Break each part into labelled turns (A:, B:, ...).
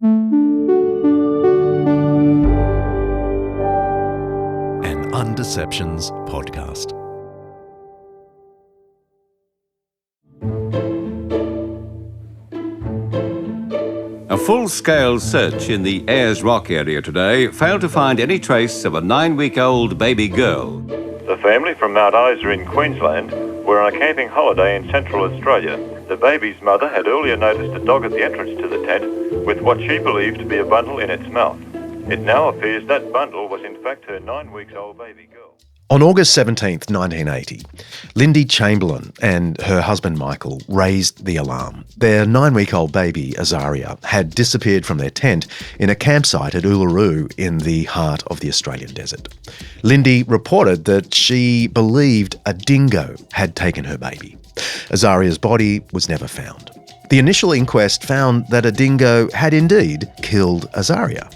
A: An Undeceptions podcast.
B: A full-scale search in the Ayers Rock area today failed to find any trace of a 9-week-old baby girl.
C: The family from Mount Isa in Queensland were on a camping holiday in Central Australia. The baby's mother had earlier noticed a dog at the entrance to the tent with what she believed to be a bundle in its mouth. It now appears that bundle was in fact her 9-week-old baby girl.
A: On August 17th, 1980, Lindy Chamberlain and her husband Michael raised the alarm. Their 9-week-old baby, Azaria, had disappeared from their tent in a campsite at Uluru in the heart of the Australian desert. Lindy reported that she believed a dingo had taken her baby. Azaria's body was never found. The initial inquest found that a dingo had indeed killed Azaria.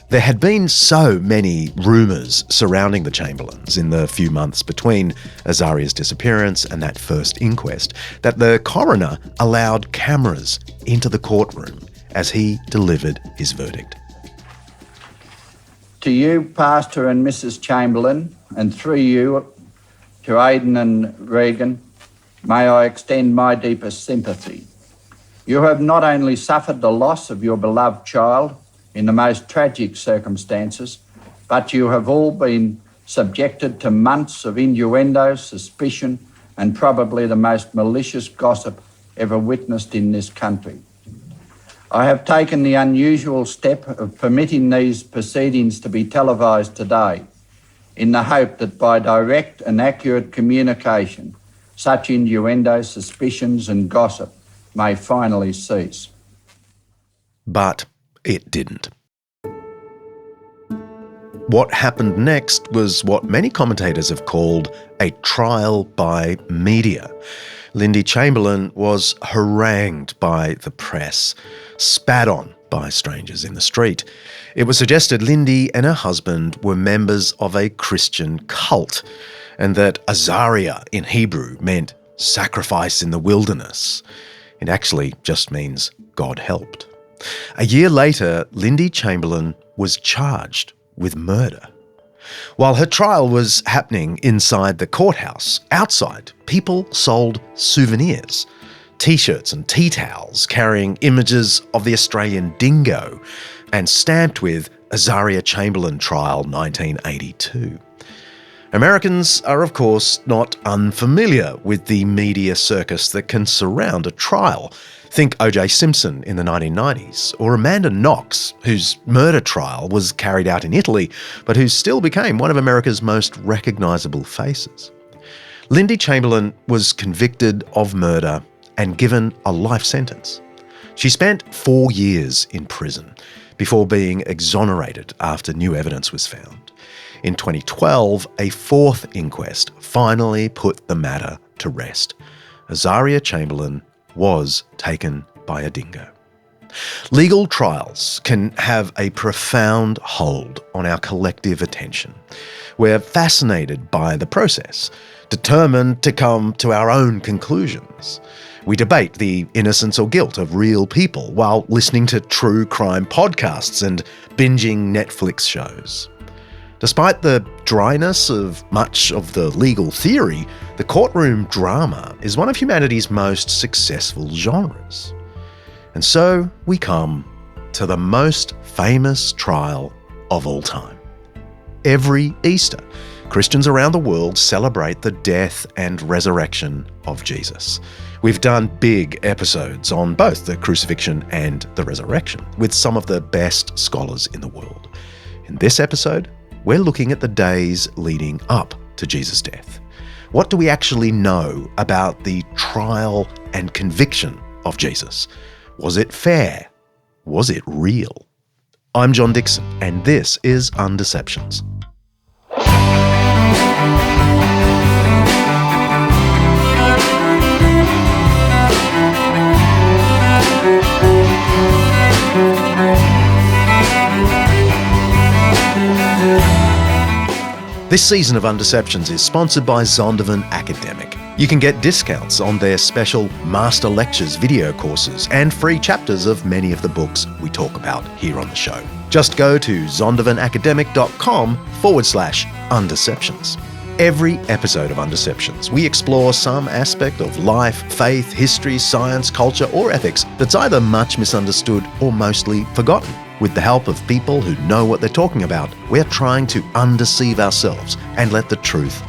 A: There had been so many rumours surrounding the Chamberlains in the few months between Azaria's disappearance and that first inquest that the coroner allowed cameras into the courtroom as he delivered his verdict.
D: To you, Pastor and Mrs. Chamberlain, and through you to Aidan and Regan, may I extend my deepest sympathy. You have not only suffered the loss of your beloved child in the most tragic circumstances, but you have all been subjected to months of innuendo, suspicion, and probably the most malicious gossip ever witnessed in this country. I have taken the unusual step of permitting these proceedings to be televised today in the hope that by direct and accurate communication, such innuendo, suspicions and gossip may finally cease.
A: But it didn't. What happened next was what many commentators have called a trial by media. Lindy Chamberlain was harangued by the press, spat on by strangers in the street. It was suggested Lindy and her husband were members of a Christian cult, and that Azaria in Hebrew meant sacrifice in the wilderness. It actually just means God helped. A year later, Lindy Chamberlain was charged with murder. While her trial was happening inside the courthouse, outside, people sold souvenirs, T-shirts and tea towels carrying images of the Australian dingo and stamped with Azaria Chamberlain Trial 1982. Americans are, of course, not unfamiliar with the media circus that can surround a trial. Think O.J. Simpson in the 1990s, or Amanda Knox, whose murder trial was carried out in Italy, but who still became one of America's most recognisable faces. Lindy Chamberlain was convicted of murder and given a life sentence. She spent 4 years in prison before being exonerated after new evidence was found. In 2012, a fourth inquest finally put the matter to rest. Azaria Chamberlain was taken by a dingo. Legal trials can have a profound hold on our collective attention. We're fascinated by the process, determined to come to our own conclusions. We debate the innocence or guilt of real people while listening to true crime podcasts and binging Netflix shows. Despite the dryness of much of the legal theory, the courtroom drama is one of humanity's most successful genres. And so we come to the most famous trial of all time. Every Easter, Christians around the world celebrate the death and resurrection of Jesus. We've done big episodes on both the crucifixion and the resurrection with some of the best scholars in the world. In this episode, we're looking at the days leading up to Jesus' death. What do we actually know about the trial and conviction of Jesus? Was it fair? Was it real? I'm John Dixon, and this is Undeceptions. This season of Undeceptions is sponsored by Zondervan Academic. You can get discounts on their special Master Lectures video courses and free chapters of many of the books we talk about here on the show. Just go to zondervanacademic.com/undeceptions. Every episode of Undeceptions, we explore some aspect of life, faith, history, science, culture, or ethics that's either much misunderstood or mostly forgotten. With the help of people who know what they're talking about, we're trying to undeceive ourselves and let the truth out.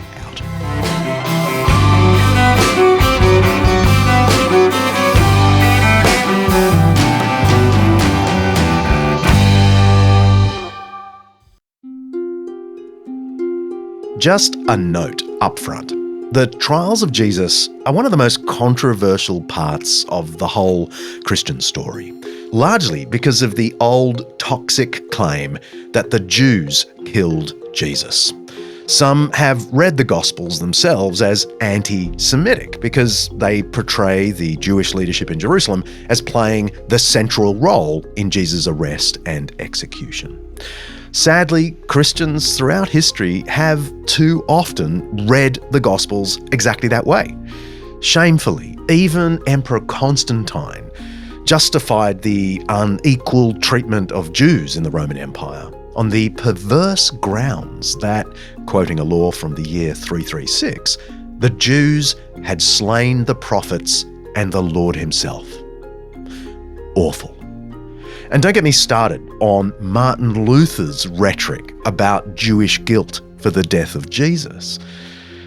A: Just a note up front. The trials of Jesus are one of the most controversial parts of the whole Christian story, largely because of the old toxic claim that the Jews killed Jesus. Some have read the Gospels themselves as anti-Semitic because they portray the Jewish leadership in Jerusalem as playing the central role in Jesus' arrest and execution. Sadly, Christians throughout history have too often read the Gospels exactly that way. Shamefully, even Emperor Constantine justified the unequal treatment of Jews in the Roman Empire on the perverse grounds that, quoting a law from the year 336, the Jews had slain the prophets and the Lord himself. Awful. And don't get me started on Martin Luther's rhetoric about Jewish guilt for the death of Jesus.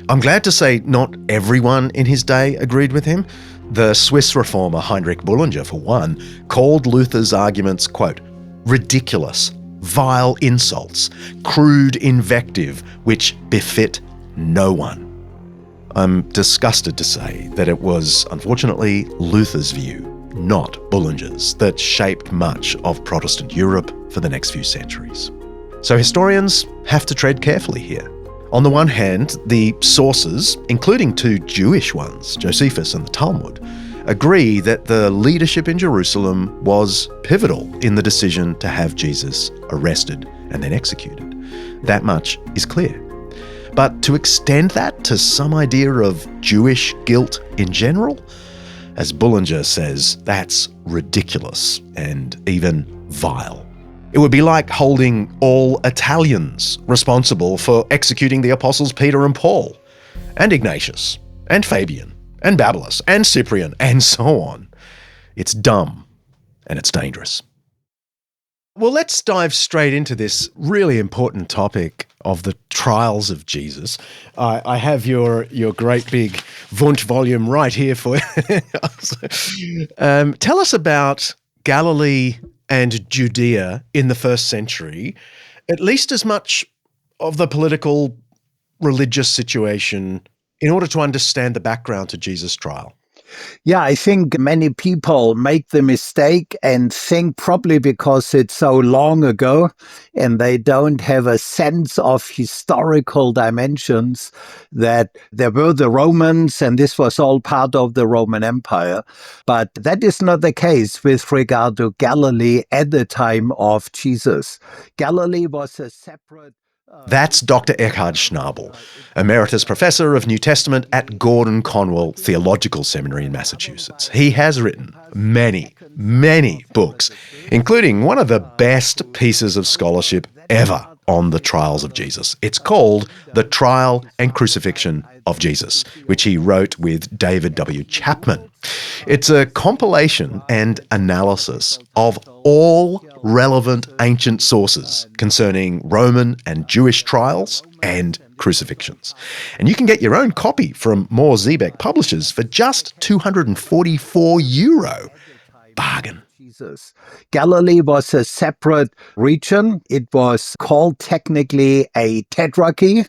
A: I'm glad to say not everyone in his day agreed with him. The Swiss reformer Heinrich Bullinger, for one, called Luther's arguments, quote, ridiculous, vile insults, crude invective, which befit no one. I'm disgusted to say that it was, unfortunately, Luther's view, not Bullinger's, that shaped much of Protestant Europe for the next few centuries. So historians have to tread carefully here. On the one hand, the sources, including two Jewish ones, Josephus and the Talmud, agree that the leadership in Jerusalem was pivotal in the decision to have Jesus arrested and then executed. That much is clear. But to extend that to some idea of Jewish guilt in general, as Bullinger says, that's ridiculous and even vile. It would be like holding all Italians responsible for executing the apostles Peter and Paul, and Ignatius, and Fabian, and Babylas, and Cyprian, and so on. It's dumb, and it's dangerous. Well, let's dive straight into this really important topic of the trials of Jesus. I have your great big Wunsch volume right here for you. Tell us about Galilee and Judea in the first century, at least as much of the political, religious situation in order to understand the background to Jesus' trial.
E: Yeah, I think many people make the mistake and think probably because it's so long ago and they don't have a sense of historical dimensions that there were the Romans and this was all part of the Roman Empire. But that is not the case with regard to Galilee at the time of Jesus. Galilee was a separate...
A: That's Dr. Eckhard Schnabel, Emeritus Professor of New Testament at Gordon Conwell Theological Seminary in Massachusetts. He has written many, many books, including one of the best pieces of scholarship ever on the trials of Jesus. It's called The Trial and Crucifixion of Jesus, which he wrote with David W. Chapman. It's a compilation and analysis of all relevant ancient sources concerning Roman and Jewish trials and crucifixions. And you can get your own copy from Moore Ziebeck Publishers for just €244. Bargain.
E: Galilee was a separate region. It was called technically a tetrarchy,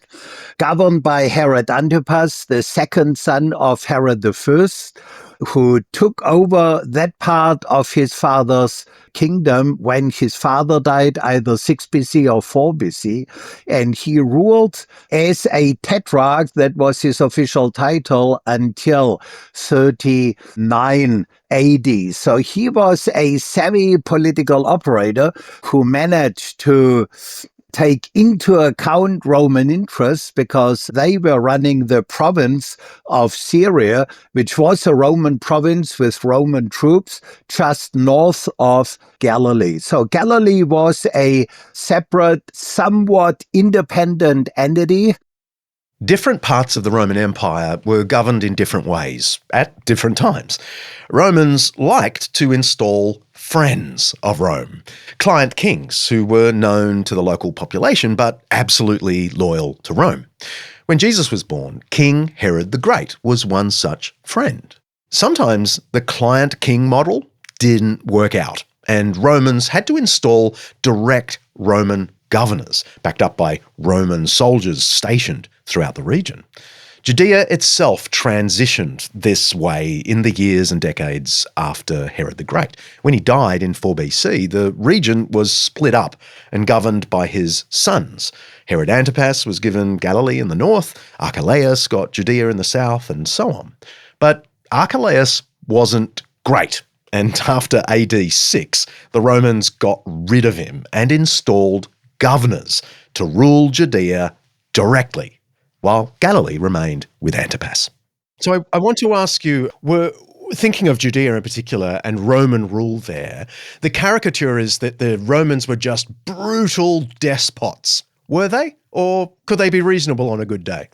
E: governed by Herod Antipas, the second son of Herod the First, who took over that part of his father's kingdom when his father died, either 6 BC or 4 BC. And he ruled as a tetrarch, that was his official title, until 39 AD. So he was a savvy political operator who managed to take into account Roman interests because they were running the province of Syria, which was a Roman province with Roman troops just north of Galilee. So Galilee was a separate, somewhat independent entity.
A: Different parts of the Roman Empire were governed in different ways at different times. Romans liked to install friends of Rome, client kings who were known to the local population but absolutely loyal to Rome. When Jesus was born, King Herod the Great was one such friend. Sometimes the client king model didn't work out, and Romans had to install direct Roman governors, backed up by Roman soldiers stationed throughout the region. Judea itself transitioned this way in the years and decades after Herod the Great. When he died in 4 BC, the region was split up and governed by his sons. Herod Antipas was given Galilee in the north, Archelaus got Judea in the south, and so on. But Archelaus wasn't great, and after AD 6, the Romans got rid of him and installed governors to rule Judea directly, while Galilee remained with Antipas. So I want to ask you, we're thinking of Judea in particular and Roman rule there. The caricature is that the Romans were just brutal despots. Were they? Or could they be reasonable on a good day?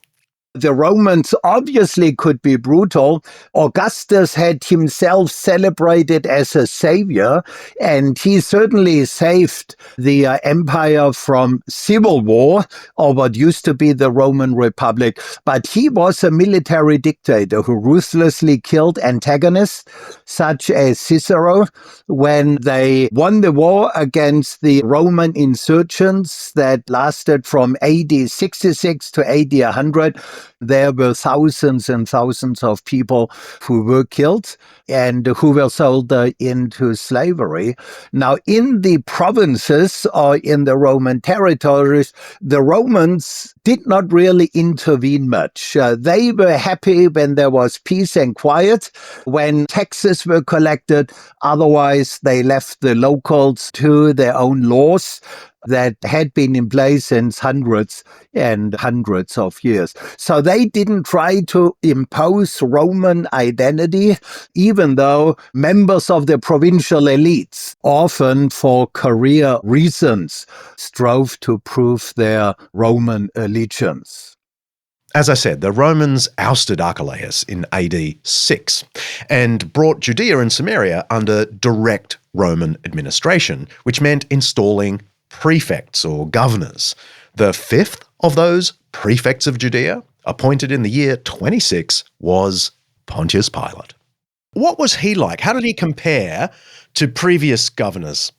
E: The Romans obviously could be brutal. Augustus had himself celebrated as a savior, and he certainly saved the empire from civil war, or what used to be the Roman Republic. But he was a military dictator who ruthlessly killed antagonists, such as Cicero, when they won the war against the Roman insurgents that lasted from AD 66 to AD 100. There were thousands and thousands of people who were killed and who were sold into slavery. Now, in the provinces or in the Roman territories, the Romans did not really intervene much. They were happy when there was peace and quiet, when taxes were collected. Otherwise, they left the locals to their own laws that had been in place since hundreds and hundreds of years. So they didn't try to impose Roman identity, even though members of the provincial elites, often for career reasons, strove to prove their Roman allegiance.
A: As I said, the Romans ousted Archelaus in AD 6 and brought Judea and Samaria under direct Roman administration, which meant installing prefects or governors. The fifth of those prefects of Judea, appointed in the year 26, was Pontius Pilate. What was he like? How did he compare to previous governors?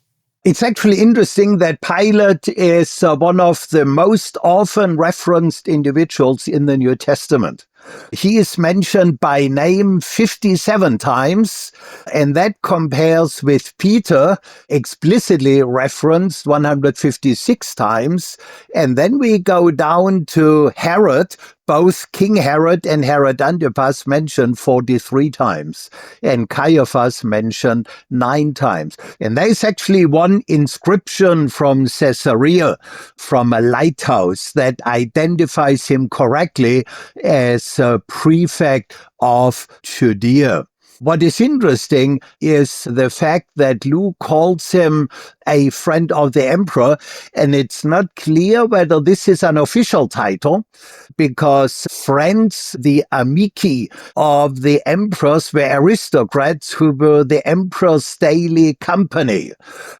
E: It's actually interesting that Pilate is one of the most often referenced individuals in the New Testament. He is mentioned by name 57 times, and that compares with Peter, explicitly referenced 156 times. And then we go down to Herod. Both King Herod and Herod Antipas mentioned 43 times, and Caiaphas mentioned 9 times. And there's actually one inscription from Caesarea, from a lighthouse, that identifies him correctly as a prefect of Judea. What is interesting is the fact that Luke calls him a friend of the emperor, and it's not clear whether this is an official title, because friends, the amici of the emperors, were aristocrats who were the emperor's daily company,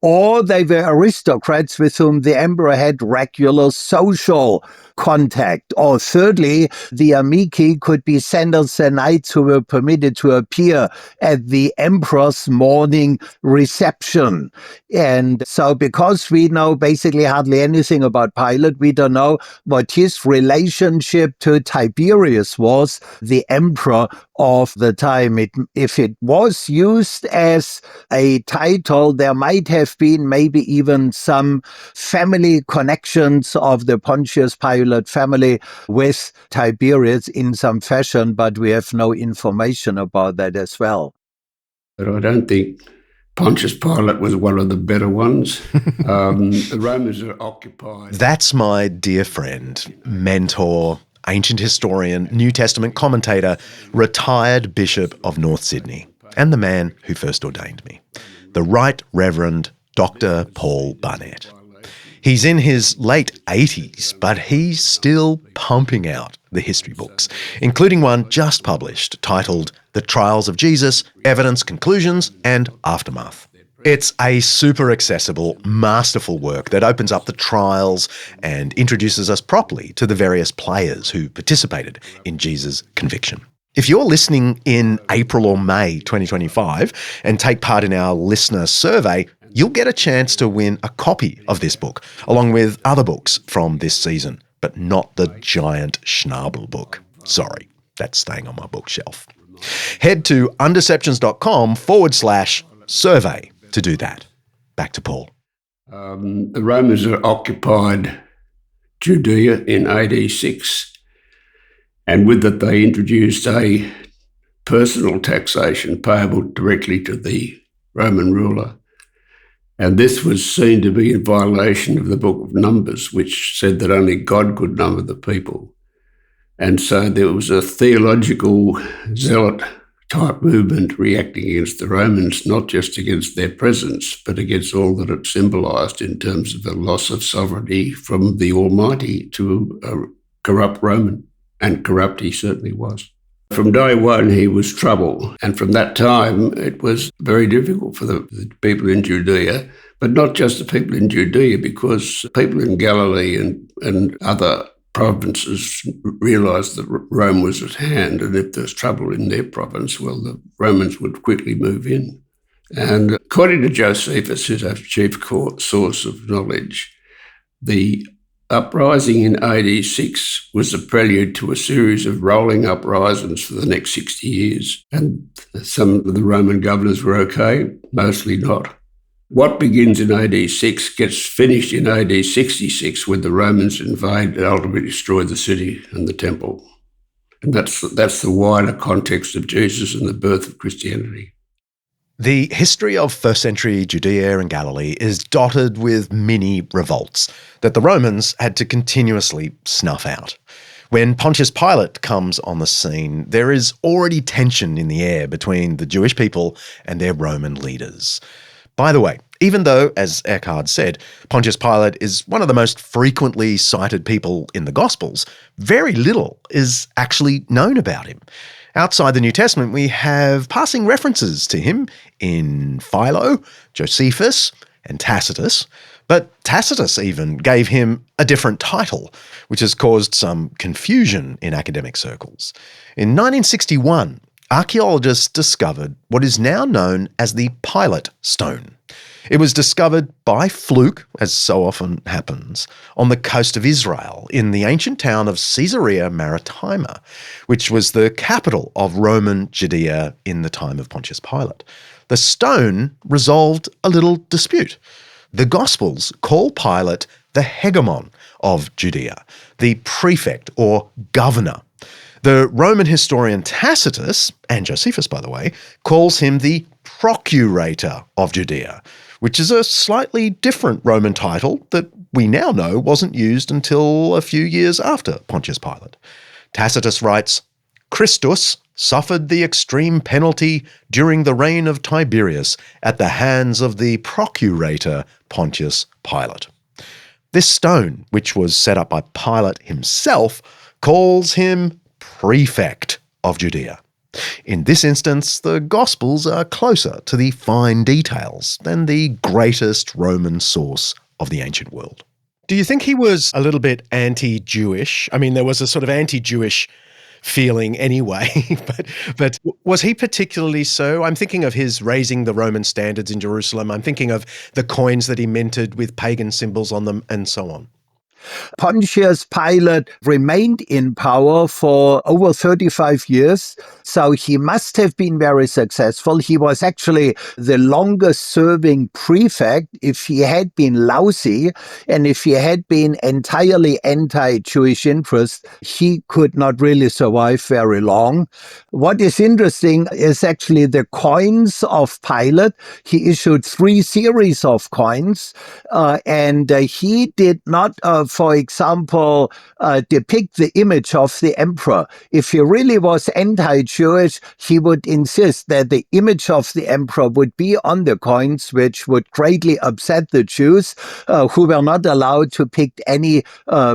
E: or they were aristocrats with whom the emperor had regular social contact. Or thirdly, the amici could be senators and knights who were permitted to appear at the emperor's morning reception. And so because we know basically hardly anything about Pilate, we don't know what his relationship to Tiberius was, the emperor of the time. If it was used as a title, there might have been maybe even some family connections of the Pontius Pilate family with Tiberius in some fashion, but we have no information about that as well.
F: But I don't think Pontius Pilate was one of the better ones. The Romans are occupied.
A: That's my dear friend, mentor, ancient historian, New Testament commentator, retired Bishop of North Sydney, and the man who first ordained me, the Right Reverend Dr. Paul Barnett. He's in his late 80s, but he's still pumping out the history books, including one just published titled The Trials of Jesus, Evidence, Conclusions, and Aftermath. It's a super accessible, masterful work that opens up the trials and introduces us properly to the various players who participated in Jesus' conviction. If you're listening in April or May 2025 and take part in our listener survey, you'll get a chance to win a copy of this book, along with other books from this season, but not the giant Schnabel book. Sorry, that's staying on my bookshelf. Head to undeceptions.com/survey to do that. Back to Paul.
F: The Romans occupied Judea in AD 6, and with it they introduced a personal taxation payable directly to the Roman ruler. And this was seen to be in violation of the Book of Numbers, which said that only God could number the people. And so there was a theological zealot type movement reacting against the Romans, not just against their presence, but against all that it symbolised in terms of the loss of sovereignty from the Almighty to a corrupt Roman, and corrupt he certainly was. From day one, he was trouble, and from that time, it was very difficult for the people in Judea, but not just the people in Judea, because people in Galilee and other provinces realised that Rome was at hand, and if there's trouble in their province, well, the Romans would quickly move in. And according to Josephus, who's our chief source of knowledge, the uprising in AD 6 was a prelude to a series of rolling uprisings for the next 60 years. And some of the Roman governors were okay, mostly not. What begins in AD 6 gets finished in AD 66 when the Romans invade and ultimately destroy the city and the temple. And that's the wider context of Jesus and the birth of Christianity.
A: The history of first century Judea and Galilee is dotted with mini revolts that the Romans had to continuously snuff out. When Pontius Pilate comes on the scene, there is already tension in the air between the Jewish people and their Roman leaders. By the way, even though, as Eckhard said, Pontius Pilate is one of the most frequently cited people in the Gospels, very little is actually known about him. Outside the New Testament, we have passing references to him in Philo, Josephus, and Tacitus, but Tacitus even gave him a different title, which has caused some confusion in academic circles. In 1961, archaeologists discovered what is now known as the Pilate Stone. It was discovered by fluke, as so often happens, on the coast of Israel in the ancient town of Caesarea Maritima, which was the capital of Roman Judea in the time of Pontius Pilate. The stone resolved a little dispute. The Gospels call Pilate the hegemon of Judea, the prefect or governor. The Roman historian Tacitus, and Josephus by the way, calls him the procurator of Judea, which is a slightly different Roman title that we now know wasn't used until a few years after Pontius Pilate. Tacitus writes, Christus suffered the extreme penalty during the reign of Tiberius at the hands of the procurator Pontius Pilate. This stone, which was set up by Pilate himself, calls him prefect of Judea. In this instance, the Gospels are closer to the fine details than the greatest Roman source of the ancient world. Do you think he was a little bit anti-Jewish? I mean, there was a sort of anti-Jewish feeling anyway, but was he particularly so? I'm thinking of his raising the Roman standards in Jerusalem. I'm thinking of the coins that he minted with pagan symbols on them and so on.
E: Pontius Pilate remained in power for over 35 years, so he must have been very successful. He was actually the longest-serving prefect. If he had been lousy and if he had been entirely anti-Jewish interest, he could not really survive very long. What is interesting is actually the coins of Pilate. He issued 3 series of coins, and he did not, for example, depict the image of the emperor. If he really was anti-Jewish, he would insist that the image of the emperor would be on the coins, which would greatly upset the Jews, who were not allowed to pick any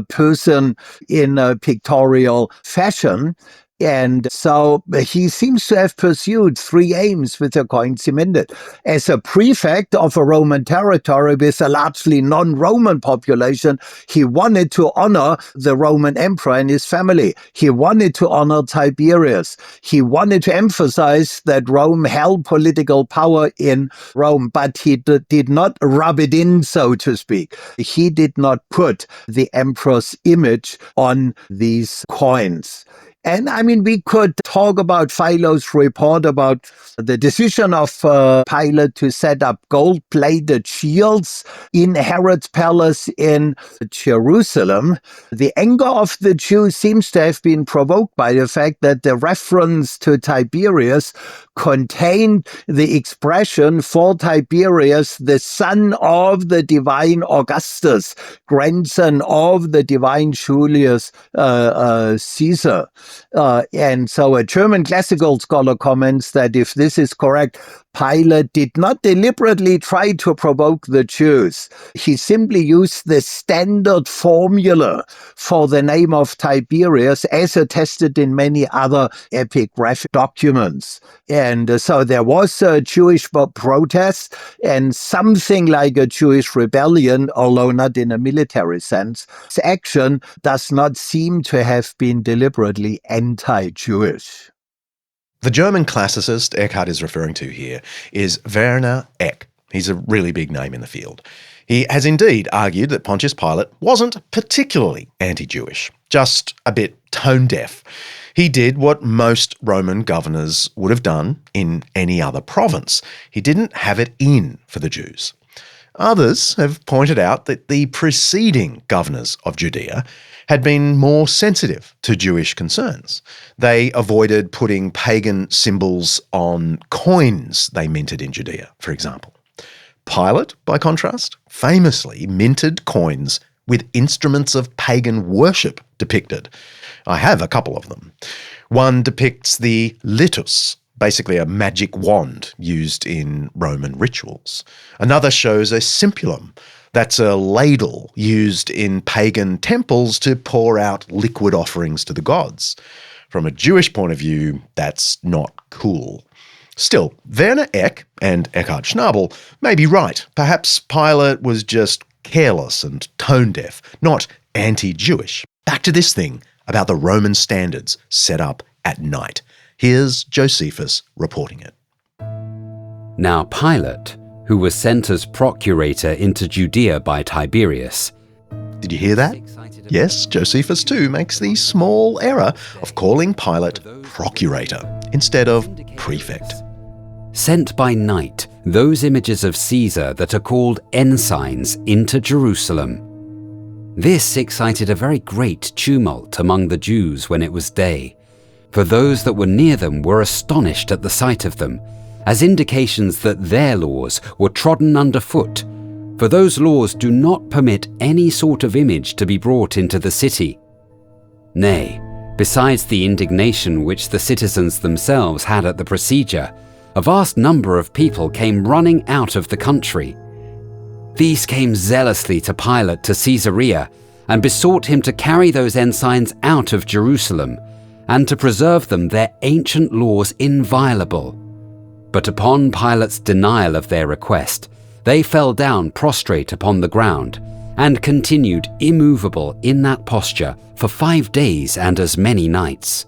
E: person in a pictorial fashion. And so he seems to have pursued 3 aims with the coins he minted. As a prefect of a Roman territory with a largely non-Roman population, he wanted to honor the Roman emperor and his family. He wanted to honor Tiberius. He wanted to emphasize that Rome held political power in Rome, but he did not rub it in, so to speak. He did not put the emperor's image on these coins. And I mean, we could talk about Philo's report about the decision of Pilate to set up gold-plated shields in Herod's palace in Jerusalem. The anger of the Jews seems to have been provoked by the fact that the reference to Tiberius contained the expression for Tiberius, the son of the divine Augustus, grandson of the divine Julius Caesar. And so a German classical scholar comments that if this is correct, Pilate did not deliberately try to provoke the Jews. He simply used the standard formula for the name of Tiberius as attested in many other epigraphic documents. And so there was a Jewish protest and something like a Jewish rebellion, although not in a military sense. This action does not seem to have been deliberately anti-Jewish.
A: The German classicist Eckhart is referring to here is Werner Eck. He's a really big name in the field. He has indeed argued that Pontius Pilate wasn't particularly anti-Jewish, just a bit tone-deaf. He did what most Roman governors would have done in any other province. He didn't have it in for the Jews. Others have pointed out that the preceding governors of Judea had been more sensitive to Jewish concerns. They avoided putting pagan symbols on coins they minted in Judea, for example. Pilate, by contrast, famously minted coins with instruments of pagan worship depicted. I have a couple of them. One depicts the litus, basically a magic wand used in Roman rituals. Another shows a simpulum. That's a ladle used in pagan temples to pour out liquid offerings to the gods. From a Jewish point of view, that's not cool. Still, Werner Eck and Eckhard Schnabel may be right. Perhaps Pilate was just careless and tone-deaf, not anti-Jewish. Back to this thing about the Roman standards set up at night. Here's Josephus reporting it.
G: Now Pilate, who was sent as procurator into Judea by Tiberius.
A: Did you hear that? Yes, Josephus too makes the small error of calling Pilate procurator instead of prefect.
G: Sent by night those images of Caesar that are called ensigns into Jerusalem. This excited a very great tumult among the Jews when it was day, for those that were near them were astonished at the sight of them, as indications that their laws were trodden underfoot, for those laws do not permit any sort of image to be brought into the city. Nay, besides the indignation which the citizens themselves had at the procedure, a vast number of people came running out of the country. These came zealously to Pilate to Caesarea, and besought him to carry those ensigns out of Jerusalem, and to preserve them their ancient laws inviolable. But upon Pilate's denial of their request, they fell down prostrate upon the ground, and continued immovable in that posture for 5 days and as many nights.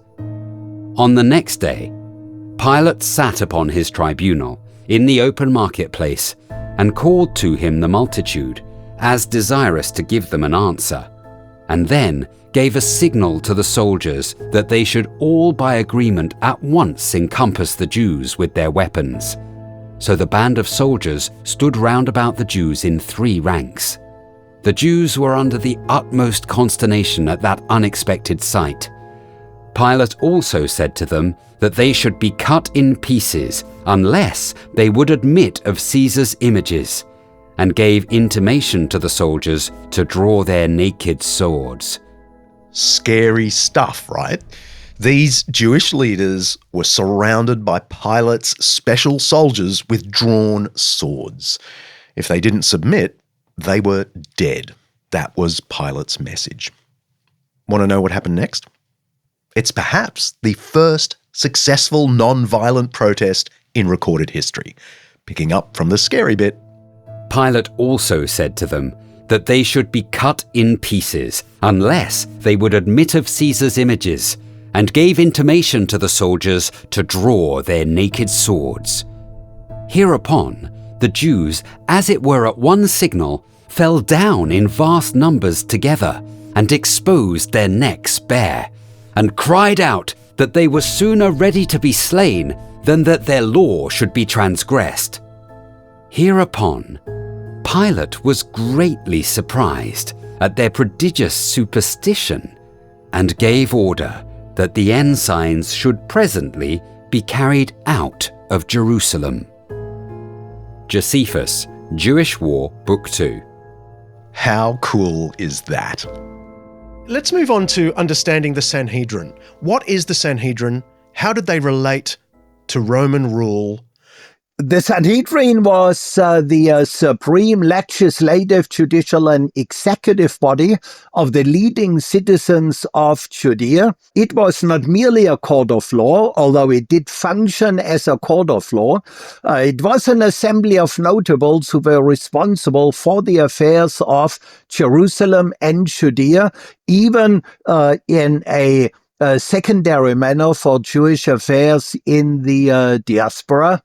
G: On the next day, Pilate sat upon his tribunal in the open marketplace, and called to him the multitude, as desirous to give them an answer. and then gave a signal to the soldiers that they should all by agreement at once encompass the Jews with their weapons. So the band of soldiers stood round about the Jews in 3 ranks. The Jews were under the utmost consternation at that unexpected sight. Pilate also said to them that they should be cut in pieces unless they would admit of Caesar's images, and gave intimation to the soldiers to draw their naked swords.
A: Scary stuff, right? These Jewish leaders were surrounded by Pilate's special soldiers with drawn swords. If they didn't submit, they were dead. That was Pilate's message. Want to know what happened next? It's perhaps the first successful non-violent protest in recorded history. Picking up from the scary bit.
G: Pilate also said to them that they should be cut in pieces unless they would admit of Caesar's images, and gave intimation to the soldiers to draw their naked swords. Hereupon, the Jews, as it were at one signal, fell down in vast numbers together, and exposed their necks bare, and cried out that they were sooner ready to be slain than that their law should be transgressed. Hereupon, Pilate was greatly surprised at their prodigious superstition, and gave order that the ensigns should presently be carried out of Jerusalem. Josephus, Jewish War, Book 2.
A: How cool is that? Let's move on to understanding the Sanhedrin. What is the Sanhedrin? How did they relate to Roman rule?
E: The Sanhedrin was the supreme legislative, judicial, and executive body of the leading citizens of Judea. It was not merely a court of law, although it did function as a court of law. It was an assembly of notables who were responsible for the affairs of Jerusalem and Judea, even in a secondary manner for Jewish affairs in the diaspora.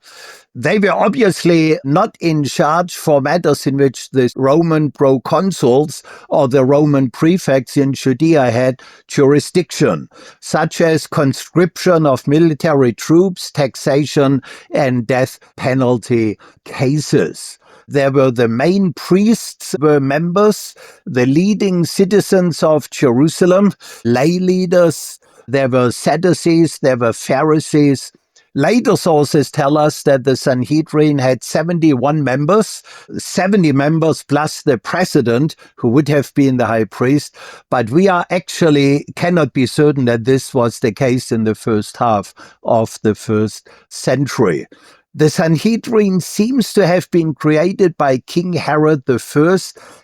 E: They were obviously not in charge for matters in which the Roman proconsuls or the Roman prefects in Judea had jurisdiction, such as conscription of military troops, taxation, and death penalty cases. There were the main priests were members, the leading citizens of Jerusalem, lay leaders. There were Sadducees, there were Pharisees. Later sources tell us that the Sanhedrin had 71 members, 70 members plus the president, who would have been the high priest. But we cannot be certain that this was the case in the first half of the first century. The Sanhedrin seems to have been created by King Herod I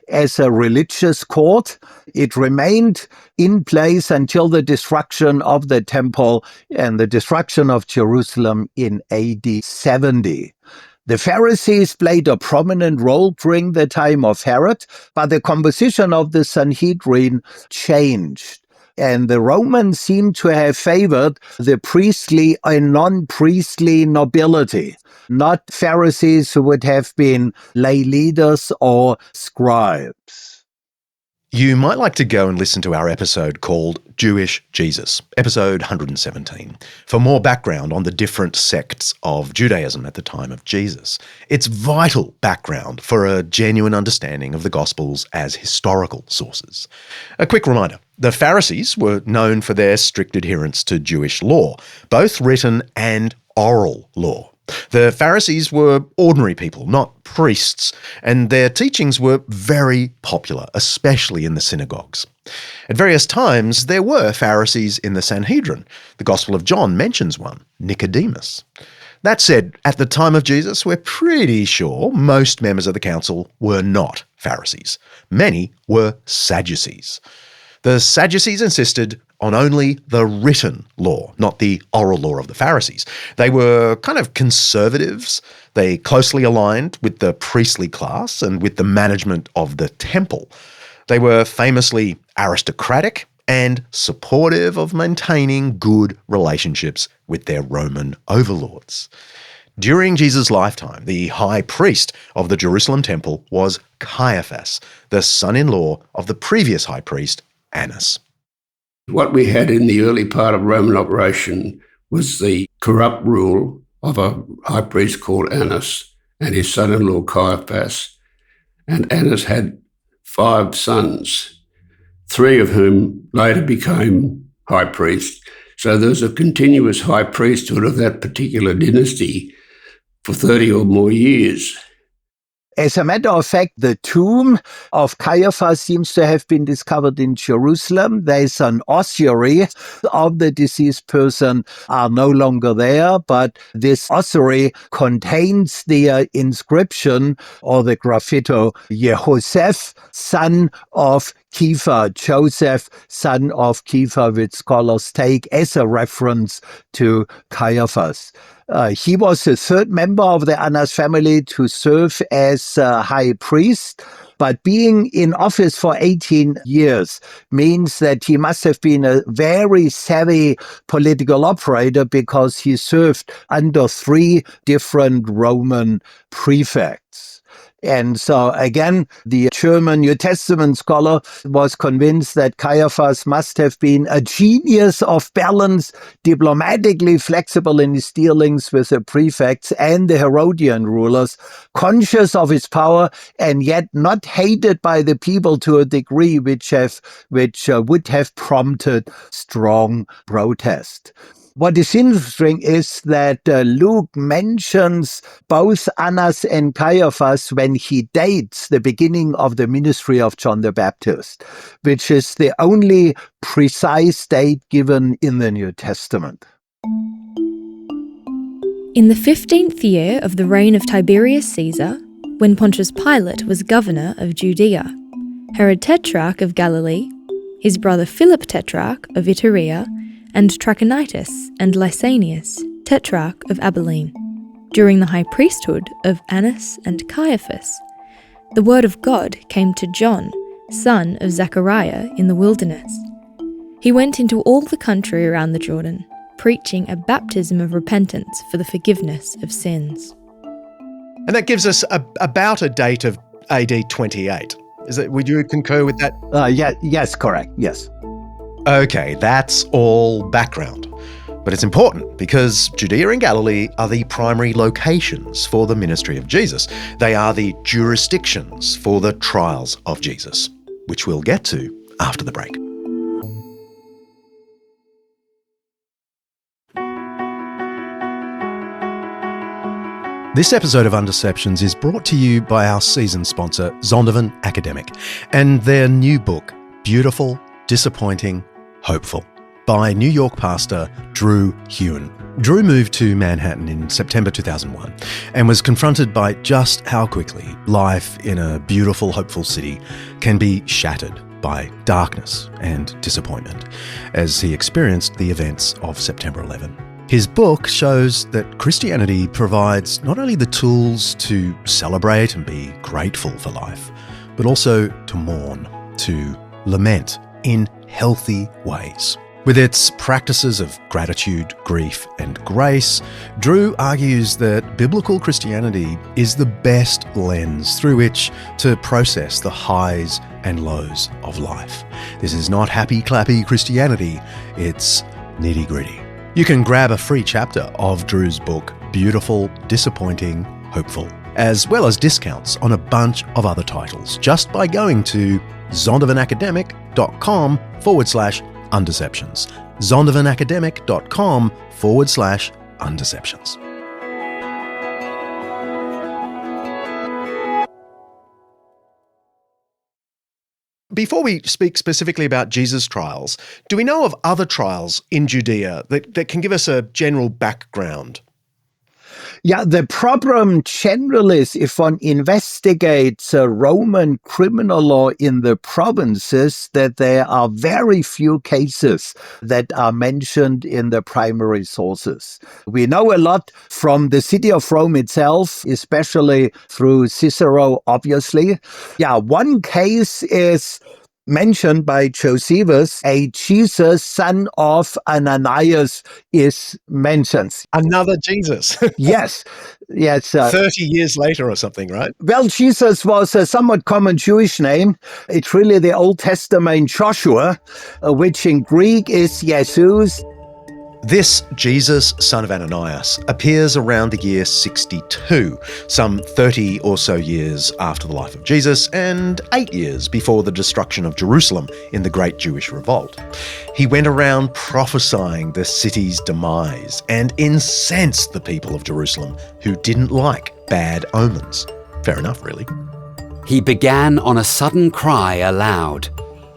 E: as a religious court. It remained in place until the destruction of the temple and the destruction of Jerusalem in AD 70. The Pharisees played a prominent role during the time of Herod, but the composition of the Sanhedrin changed. And the Romans seem to have favored the priestly and non-priestly nobility, not Pharisees who would have been lay leaders or scribes.
A: You might like to go and listen to our episode called Jewish Jesus, episode 117, for more background on the different sects of Judaism at the time of Jesus. It's vital background for a genuine understanding of the Gospels as historical sources. A quick reminder, the Pharisees were known for their strict adherence to Jewish law, both written and oral law. The Pharisees were ordinary people, not priests, and their teachings were very popular, especially in the synagogues. At various times, there were Pharisees in the Sanhedrin. The Gospel of John mentions one, Nicodemus. That said, at the time of Jesus, we're pretty sure most members of the council were not Pharisees. Many were Sadducees. The Sadducees insisted on only the written law, not the oral law of the Pharisees. They were kind of conservatives. They closely aligned with the priestly class and with the management of the temple. They were famously aristocratic and supportive of maintaining good relationships with their Roman overlords. During Jesus' lifetime, the high priest of the Jerusalem temple was Caiaphas, the son-in-law of the previous high priest, Annas.
F: What we had in the early part of Roman operation was the corrupt rule of a high priest called Annas and his son-in-law Caiaphas. And Annas had 5 sons, 3 of whom later became high priests. So there was a continuous high priesthood of that particular dynasty for 30 or more years.
E: As a matter of fact, the tomb of Caiaphas seems to have been discovered in Jerusalem. There's an ossuary of the deceased person are no longer there, but this ossuary contains the inscription or the graffito, Joseph, son of Kepha, Joseph, son of Kepha, which scholars take as a reference to Caiaphas. He was the 3rd member of the Annas family to serve as high priest, but being in office for 18 years means that he must have been a very savvy political operator because he served under 3 different Roman prefects. And so again, the German New Testament scholar was convinced that Caiaphas must have been a genius of balance, diplomatically flexible in his dealings with the prefects and the Herodian rulers, conscious of his power and yet not hated by the people to a degree which would have prompted strong protest. What is interesting is that Luke mentions both Annas and Caiaphas when he dates the beginning of the ministry of John the Baptist, which is the only precise date given in the New Testament.
H: In the 15th year of the reign of Tiberius Caesar, when Pontius Pilate was governor of Judea, Herod Tetrarch of Galilee, his brother Philip Tetrarch of Iturea, and Trachonitis and Lysanias, Tetrarch of Abilene, during the high priesthood of Annas and Caiaphas, the word of God came to John, son of Zechariah, in the wilderness. He went into all the country around the Jordan, preaching a baptism of repentance for the forgiveness of sins.
A: And that gives us about a date of AD 28. Would you concur with that?
E: Yes, correct, yes.
A: Okay, that's all background. But it's important because Judea and Galilee are the primary locations for the ministry of Jesus. They are the jurisdictions for the trials of Jesus, which we'll get to after the break. This episode of Undeceptions is brought to you by our season sponsor, Zondervan Academic, and their new book, Beautiful, Disappointing, Hopeful, by New York pastor Drew Hewen. Drew moved to Manhattan in September 2001 and was confronted by just how quickly life in a beautiful, hopeful city can be shattered by darkness and disappointment as he experienced the events of September 11. His book shows that Christianity provides not only the tools to celebrate and be grateful for life, but also to mourn, to lament in healthy ways. With its practices of gratitude, grief, and grace, Drew argues that biblical Christianity is the best lens through which to process the highs and lows of life. This is not happy-clappy Christianity, it's nitty-gritty. You can grab a free chapter of Drew's book, Beautiful, Disappointing, Hopeful, as well as discounts on a bunch of other titles just by going to zondervanacademic.com/undeceptions. zondervanacademic.com/undeceptions. Before we speak specifically about Jesus' trials, do we know of other trials in Judea that can give us a general background?
E: Yeah, the problem generally is if one investigates Roman criminal law in the provinces, that there are very few cases that are mentioned in the primary sources. We know a lot from the city of Rome itself, especially through Cicero, obviously. Yeah, one case is mentioned by Josephus, a Jesus, son of Ananias, is mentioned.
A: Another Jesus.
E: Yes, yes.
A: 30 years later or something, right?
E: Well, Jesus was a somewhat common Jewish name. It's really the Old Testament Joshua, which in Greek is Jesus.
A: This Jesus, son of Ananias, appears around the year 62, some 30 or so years after the life of Jesus and 8 years before the destruction of Jerusalem in the Great Jewish Revolt. He went around prophesying the city's demise and incensed the people of Jerusalem who didn't like bad omens. Fair enough, really.
G: He began on a sudden cry aloud,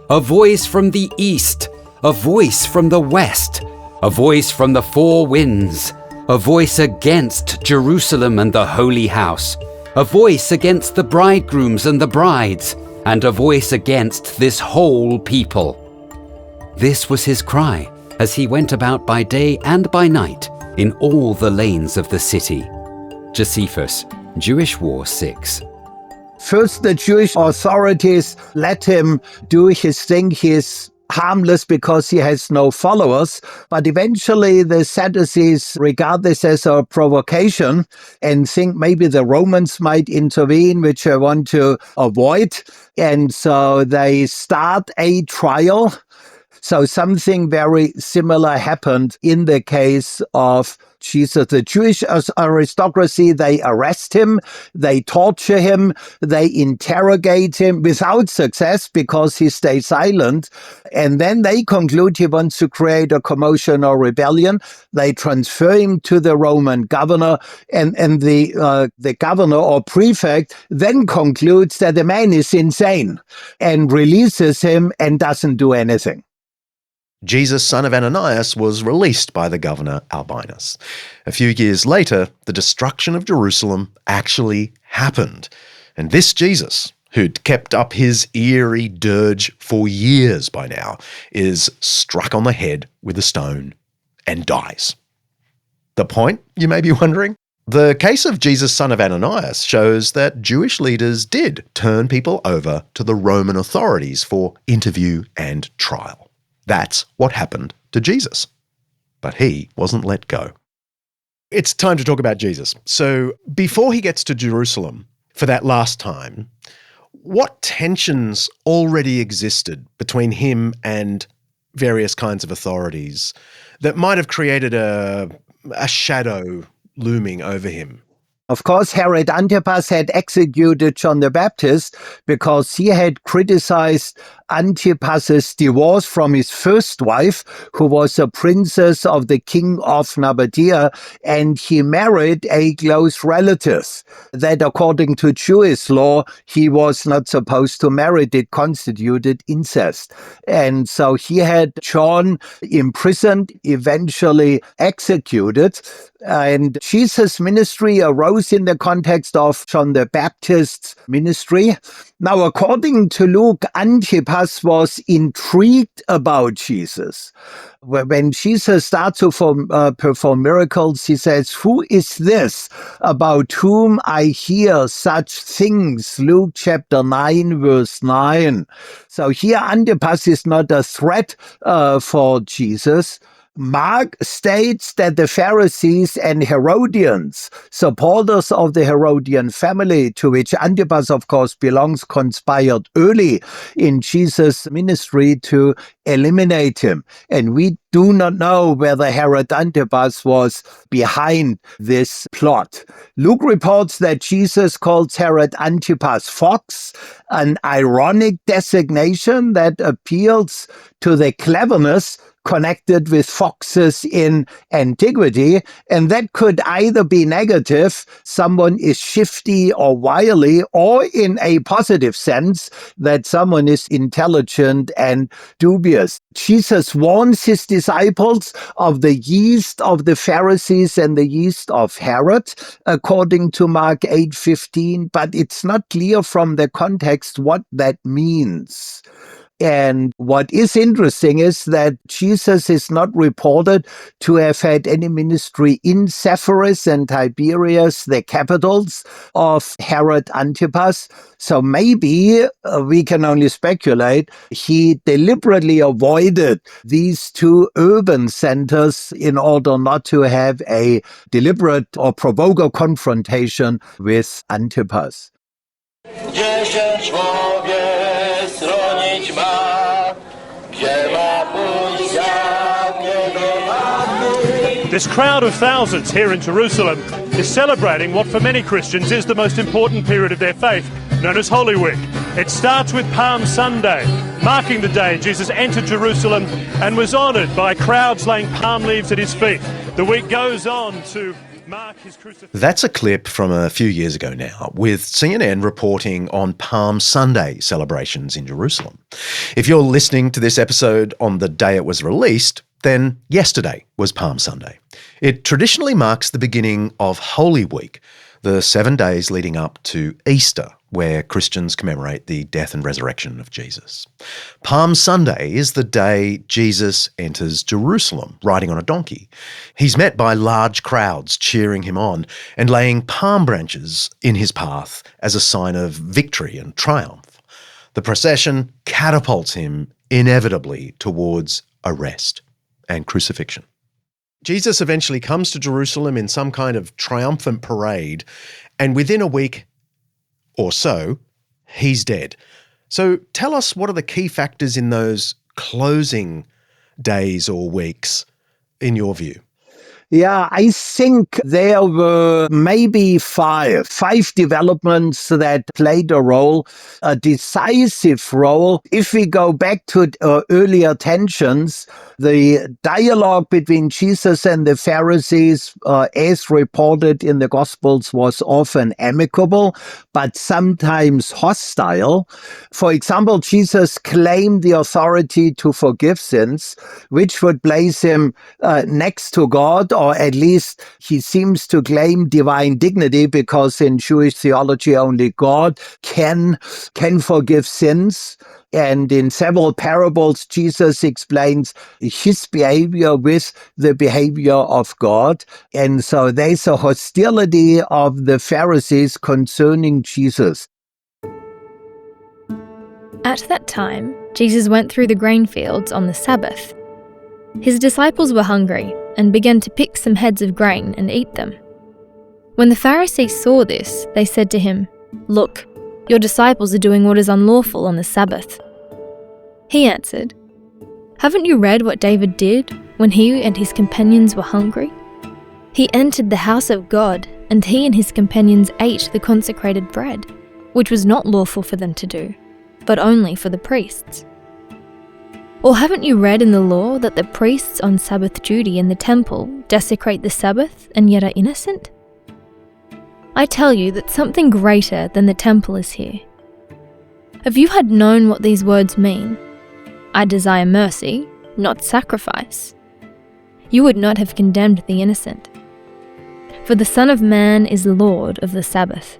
G: "A voice from the east, a voice from the west, a voice from the four winds, a voice against Jerusalem and the holy house, a voice against the bridegrooms and the brides, and a voice against this whole people." This was his cry as he went about by day and by night in all the lanes of the city. Josephus, Jewish War 6.
E: First, the Jewish authorities let him do his thing. He's harmless because he has no followers. But eventually the Sadducees regard this as a provocation and think maybe the Romans might intervene, which I want to avoid. And so they start a trial. So something very similar happened in the case of Jesus. The Jewish aristocracy, they arrest him, they torture him, they interrogate him without success because he stays silent. And then they conclude he wants to create a commotion or rebellion. They transfer him to the Roman governor, and the governor or prefect then concludes that the man is insane and releases him and doesn't do anything.
A: Jesus, son of Ananias, was released by the governor Albinus. A few years later, the destruction of Jerusalem actually happened. And this Jesus, who'd kept up his eerie dirge for years by now, is struck on the head with a stone and dies. The point, you may be wondering? The case of Jesus, son of Ananias, shows that Jewish leaders did turn people over to the Roman authorities for interview and trial. That's what happened to Jesus. But he wasn't let go. It's time to talk about Jesus. So before he gets to Jerusalem for that last time, what tensions already existed between him and various kinds of authorities that might have created a shadow looming over him?
E: Of course, Herod Antipas had executed John the Baptist because he had criticized Antipas's divorce from his first wife, who was a princess of the king of Nabatea, and he married a close relative that, according to Jewish law, he was not supposed to marry. It constituted incest. And so he had John imprisoned, eventually executed. And Jesus' ministry arose in the context of John the Baptist's ministry. Now, according to Luke, Antipas was intrigued about Jesus. When Jesus starts to perform miracles, he says, "Who is this about whom I hear such things?" Luke chapter 9, verse 9. So here Antipas is not a threat for Jesus. Mark states that the Pharisees and Herodians, supporters of the Herodian family, to which Antipas, of course, belongs, conspired early in Jesus' ministry to eliminate him. And we do not know whether Herod Antipas was behind this plot. Luke reports that Jesus calls Herod Antipas fox, an ironic designation that appeals to the cleverness connected with foxes in antiquity, and that could either be negative, someone is shifty or wily, or in a positive sense, that someone is intelligent and dubious. Jesus warns his disciples of the yeast of the Pharisees and the yeast of Herod, according to Mark 8:15, but it's not clear from the context what that means. And what is interesting is that Jesus is not reported to have had any ministry in Sepphoris and Tiberias, the capitals of Herod Antipas. So maybe we can only speculate he deliberately avoided these two urban centers in order not to have a deliberate or provoke a confrontation with Antipas.
I: This crowd of thousands here in Jerusalem is celebrating what for many Christians is the most important period of their faith, known as Holy Week. It starts with Palm Sunday, marking the day Jesus entered Jerusalem and was honoured by crowds laying palm leaves at his feet. The week goes on to mark his crucifixion.
A: That's a clip from a few years ago now, with CNN reporting on Palm Sunday celebrations in Jerusalem. If you're listening to this episode on the day it was released, then yesterday was Palm Sunday. It traditionally marks the beginning of Holy Week, the 7 days leading up to Easter, where Christians commemorate the death and resurrection of Jesus. Palm Sunday is the day Jesus enters Jerusalem, riding on a donkey. He's met by large crowds cheering him on and laying palm branches in his path as a sign of victory and triumph. The procession catapults him inevitably towards arrest and crucifixion. Jesus eventually comes to Jerusalem in some kind of triumphant parade, and within a week or so, he's dead. So tell us, what are the key factors in those closing days or weeks, in your view?
E: Yeah, I think there were maybe five developments that played a role, a decisive role. If we go back to earlier tensions, the dialogue between Jesus and the Pharisees, as reported in the Gospels, was often amicable, but sometimes hostile. For example, Jesus claimed the authority to forgive sins, which would place him next to God, or at least he seems to claim divine dignity, because in Jewish theology only God can forgive sins. And in several parables, Jesus explains his behavior with the behavior of God. And so there's a hostility of the Pharisees concerning Jesus.
H: At that time, Jesus went through the grain fields on the Sabbath. His disciples were hungry and began to pick some heads of grain and eat them. When the Pharisees saw this, they said to him, "Look, your disciples are doing what is unlawful on the Sabbath." He answered, "Haven't you read what David did when he and his companions were hungry? He entered the house of God, and he and his companions ate the consecrated bread, which was not lawful for them to do, but only for the priests. Or haven't you read in the law that the priests on Sabbath duty in the temple desecrate the Sabbath and yet are innocent? I tell you that something greater than the temple is here. If you had known what these words mean, 'I desire mercy, not sacrifice,' you would not have condemned the innocent. For the Son of Man is Lord of the Sabbath."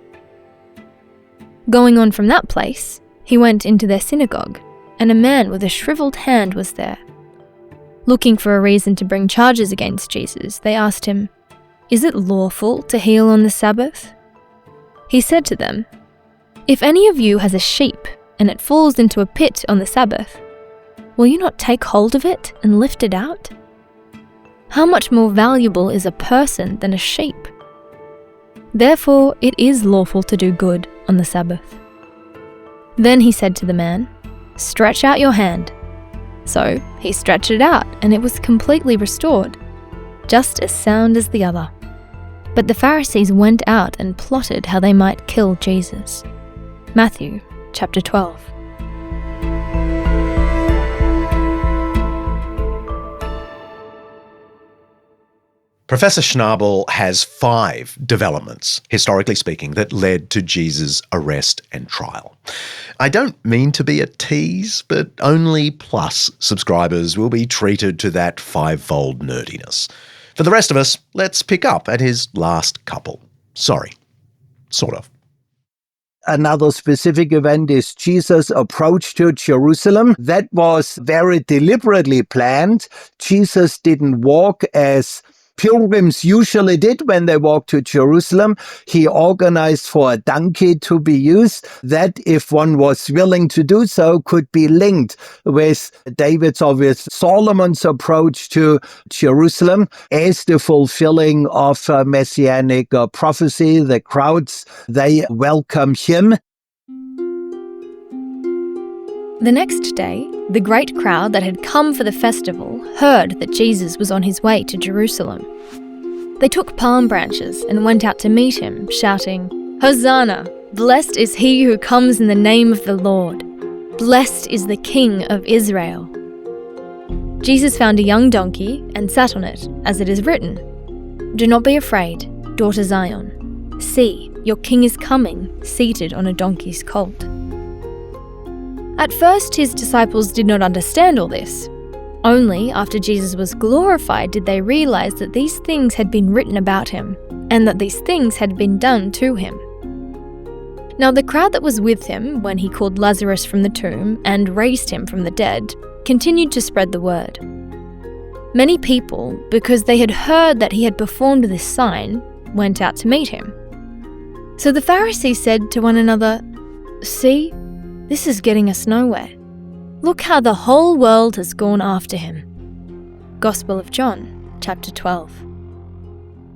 H: Going on from that place, he went into their synagogue, and a man with a shriveled hand was there. Looking for a reason to bring charges against Jesus, they asked him, "Is it lawful to heal on the Sabbath?" He said to them, "If any of you has a sheep and it falls into a pit on the Sabbath, will you not take hold of it and lift it out? How much more valuable is a person than a sheep? Therefore, it is lawful to do good on the Sabbath." Then he said to the man, "Stretch out your hand." So he stretched it out, and it was completely restored, just as sound as the other. But the Pharisees went out and plotted how they might kill Jesus. Matthew chapter 12.
A: Professor Schnabel has 5 developments, historically speaking, that led to Jesus' arrest and trial. I don't mean to be a tease, but only Plus subscribers will be treated to that 5-fold nerdiness. For the rest of us, let's pick up at his last couple. Sorry. Sort of.
E: Another specific event is Jesus' approach to Jerusalem. That was very deliberately planned. Jesus didn't walk as pilgrims usually did when they walked to Jerusalem. He organized for a donkey to be used that, if one was willing to do so, could be linked with David's or with Solomon's approach to Jerusalem as the fulfilling of messianic prophecy. The crowds, they welcome him.
H: The next day, the great crowd that had come for the festival heard that Jesus was on his way to Jerusalem. They took palm branches and went out to meet him, shouting, "Hosanna! Blessed is he who comes in the name of the Lord. Blessed is the King of Israel." Jesus found a young donkey and sat on it, as it is written, "Do not be afraid, daughter Zion. See, your king is coming, seated on a donkey's colt." At first, his disciples did not understand all this. Only after Jesus was glorified did they realize that these things had been written about him, and that these things had been done to him. Now the crowd that was with him when he called Lazarus from the tomb and raised him from the dead continued to spread the word. Many people, because they had heard that he had performed this sign, went out to meet him. So the Pharisees said to one another, "See, this is getting us nowhere. Look how the whole world has gone after him." Gospel of John, chapter 12.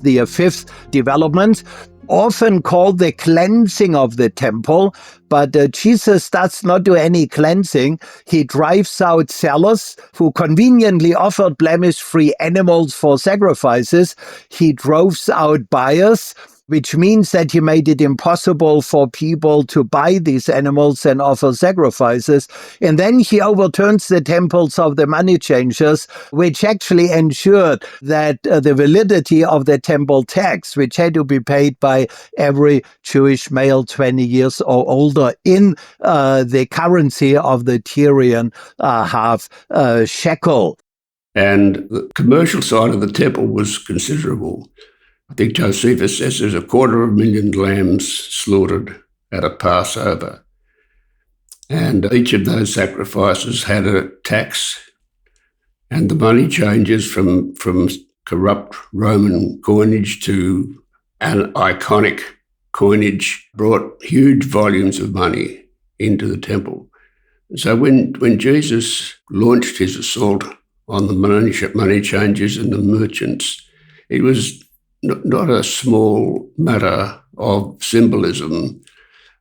E: The fifth development, often called the cleansing of the temple, but Jesus does not do any cleansing. He drives out sellers who conveniently offered blemish-free animals for sacrifices. He drives out buyers, which means that he made it impossible for people to buy these animals and offer sacrifices. And then he overturns the temples of the money changers, which actually ensured that the validity of the temple tax, which had to be paid by every Jewish male 20 years or older in the currency of the Tyrian half shekel.
F: And the commercial side of the temple was considerable. I think Josephus says there's 250,000 lambs slaughtered at a Passover. And each of those sacrifices had a tax. And the money changes from corrupt Roman coinage to an iconic coinage brought huge volumes of money into the temple. So when Jesus launched his assault on the money changers and the merchants, it was not a small matter of symbolism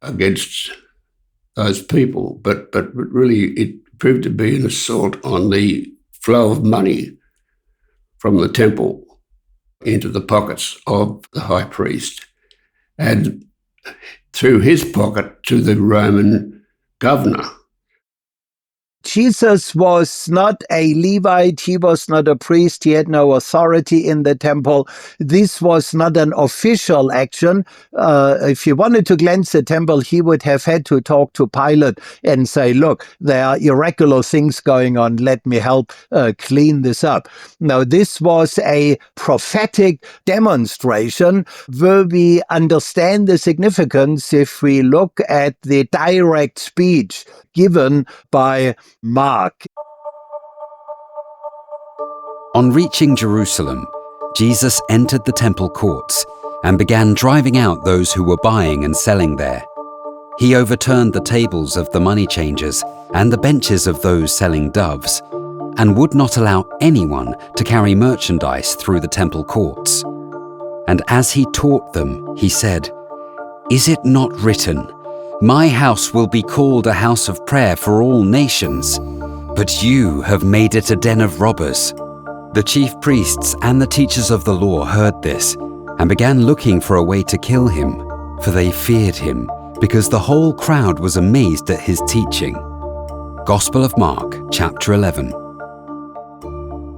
F: against those people, but really it proved to be an assault on the flow of money from the temple into the pockets of the high priest and through his pocket to the Roman governor.
E: Jesus was not a Levite, he was not a priest, he had no authority in the temple. This was not an official action. If he wanted to cleanse the temple, he would have had to talk to Pilate and say, "Look, there are irregular things going on, let me help clean this up." Now, this was a prophetic demonstration where we understand the significance if we look at the direct speech given by Mark.
G: On reaching Jerusalem, Jesus entered the temple courts and began driving out those who were buying and selling there. He overturned the tables of the money changers and the benches of those selling doves, and would not allow anyone to carry merchandise through the temple courts. And as he taught them, he said, "Is it not written, 'My house will be called a house of prayer for all nations'? But you have made it a den of robbers." The chief priests and the teachers of the law heard this and began looking for a way to kill him, for they feared him, because the whole crowd was amazed at his teaching. Gospel of Mark, chapter 11.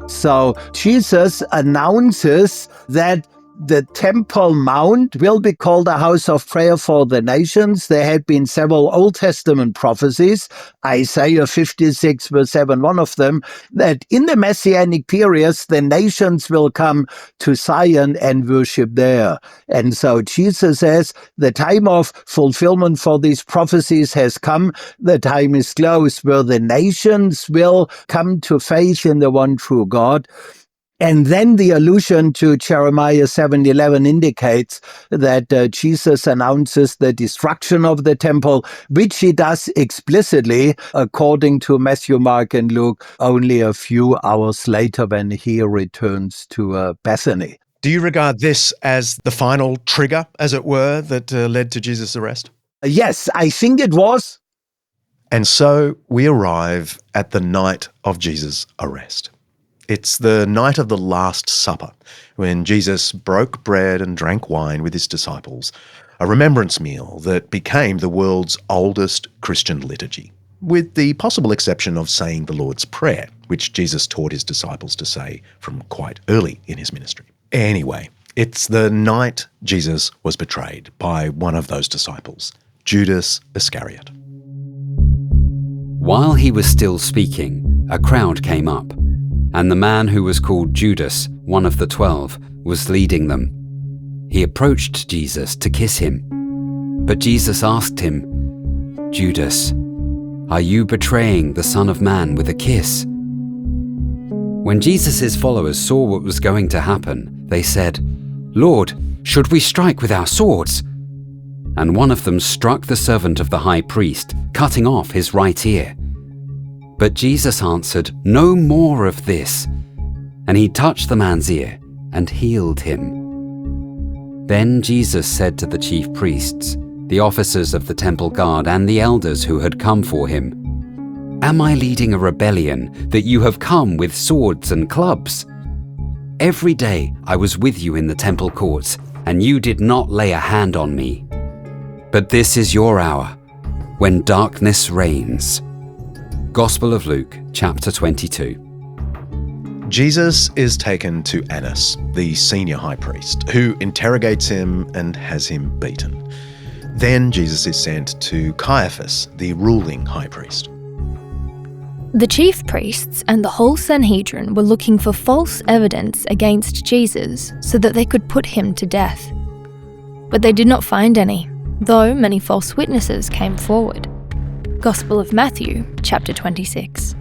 E: So Jesus announces that The Temple Mount will be called a house of prayer for the nations. There had been several Old Testament prophecies, Isaiah 56 verse 7, one of them, that in the Messianic periods, the nations will come to Zion and worship there. And so Jesus says, the time of fulfillment for these prophecies has come. The time is close where the nations will come to faith in the one true God. And then the allusion to Jeremiah 7:11 indicates that Jesus announces the destruction of the temple, which he does explicitly, according to Matthew, Mark, and Luke, only a few hours later when he returns to Bethany.
A: Do you regard this as the final trigger, as it were, that led to Jesus' arrest?
E: Yes, I think it was.
A: And so we arrive at the night of Jesus' arrest. It's the night of the Last Supper, when Jesus broke bread and drank wine with his disciples, a remembrance meal that became the world's oldest Christian liturgy, with the possible exception of saying the Lord's Prayer, which Jesus taught his disciples to say from quite early in his ministry. Anyway, it's the night Jesus was betrayed by one of those disciples, Judas Iscariot.
G: While he was still speaking, a crowd came up, and the man who was called Judas, one of the 12, was leading them. He approached Jesus to kiss him, but Jesus asked him, "Judas, are you betraying the Son of Man with a kiss?" When Jesus' followers saw what was going to happen, they said, "Lord, should we strike with our swords?" And one of them struck the servant of the high priest, cutting off his right ear. But Jesus answered, "No more of this." And he touched the man's ear and healed him. Then Jesus said to the chief priests, the officers of the temple guard, and the elders who had come for him, "Am I leading a rebellion that you have come with swords and clubs? Every day I was with you in the temple courts, and you did not lay a hand on me. But this is your hour, when darkness reigns." Gospel of Luke, chapter 22.
A: Jesus is taken to Annas, the senior high priest, who interrogates him and has him beaten. Then Jesus is sent to Caiaphas, the ruling high priest.
H: The chief priests and the whole Sanhedrin were looking for false evidence against Jesus so that they could put him to death. But they did not find any, though many false witnesses came forward. Gospel of Matthew, chapter 26.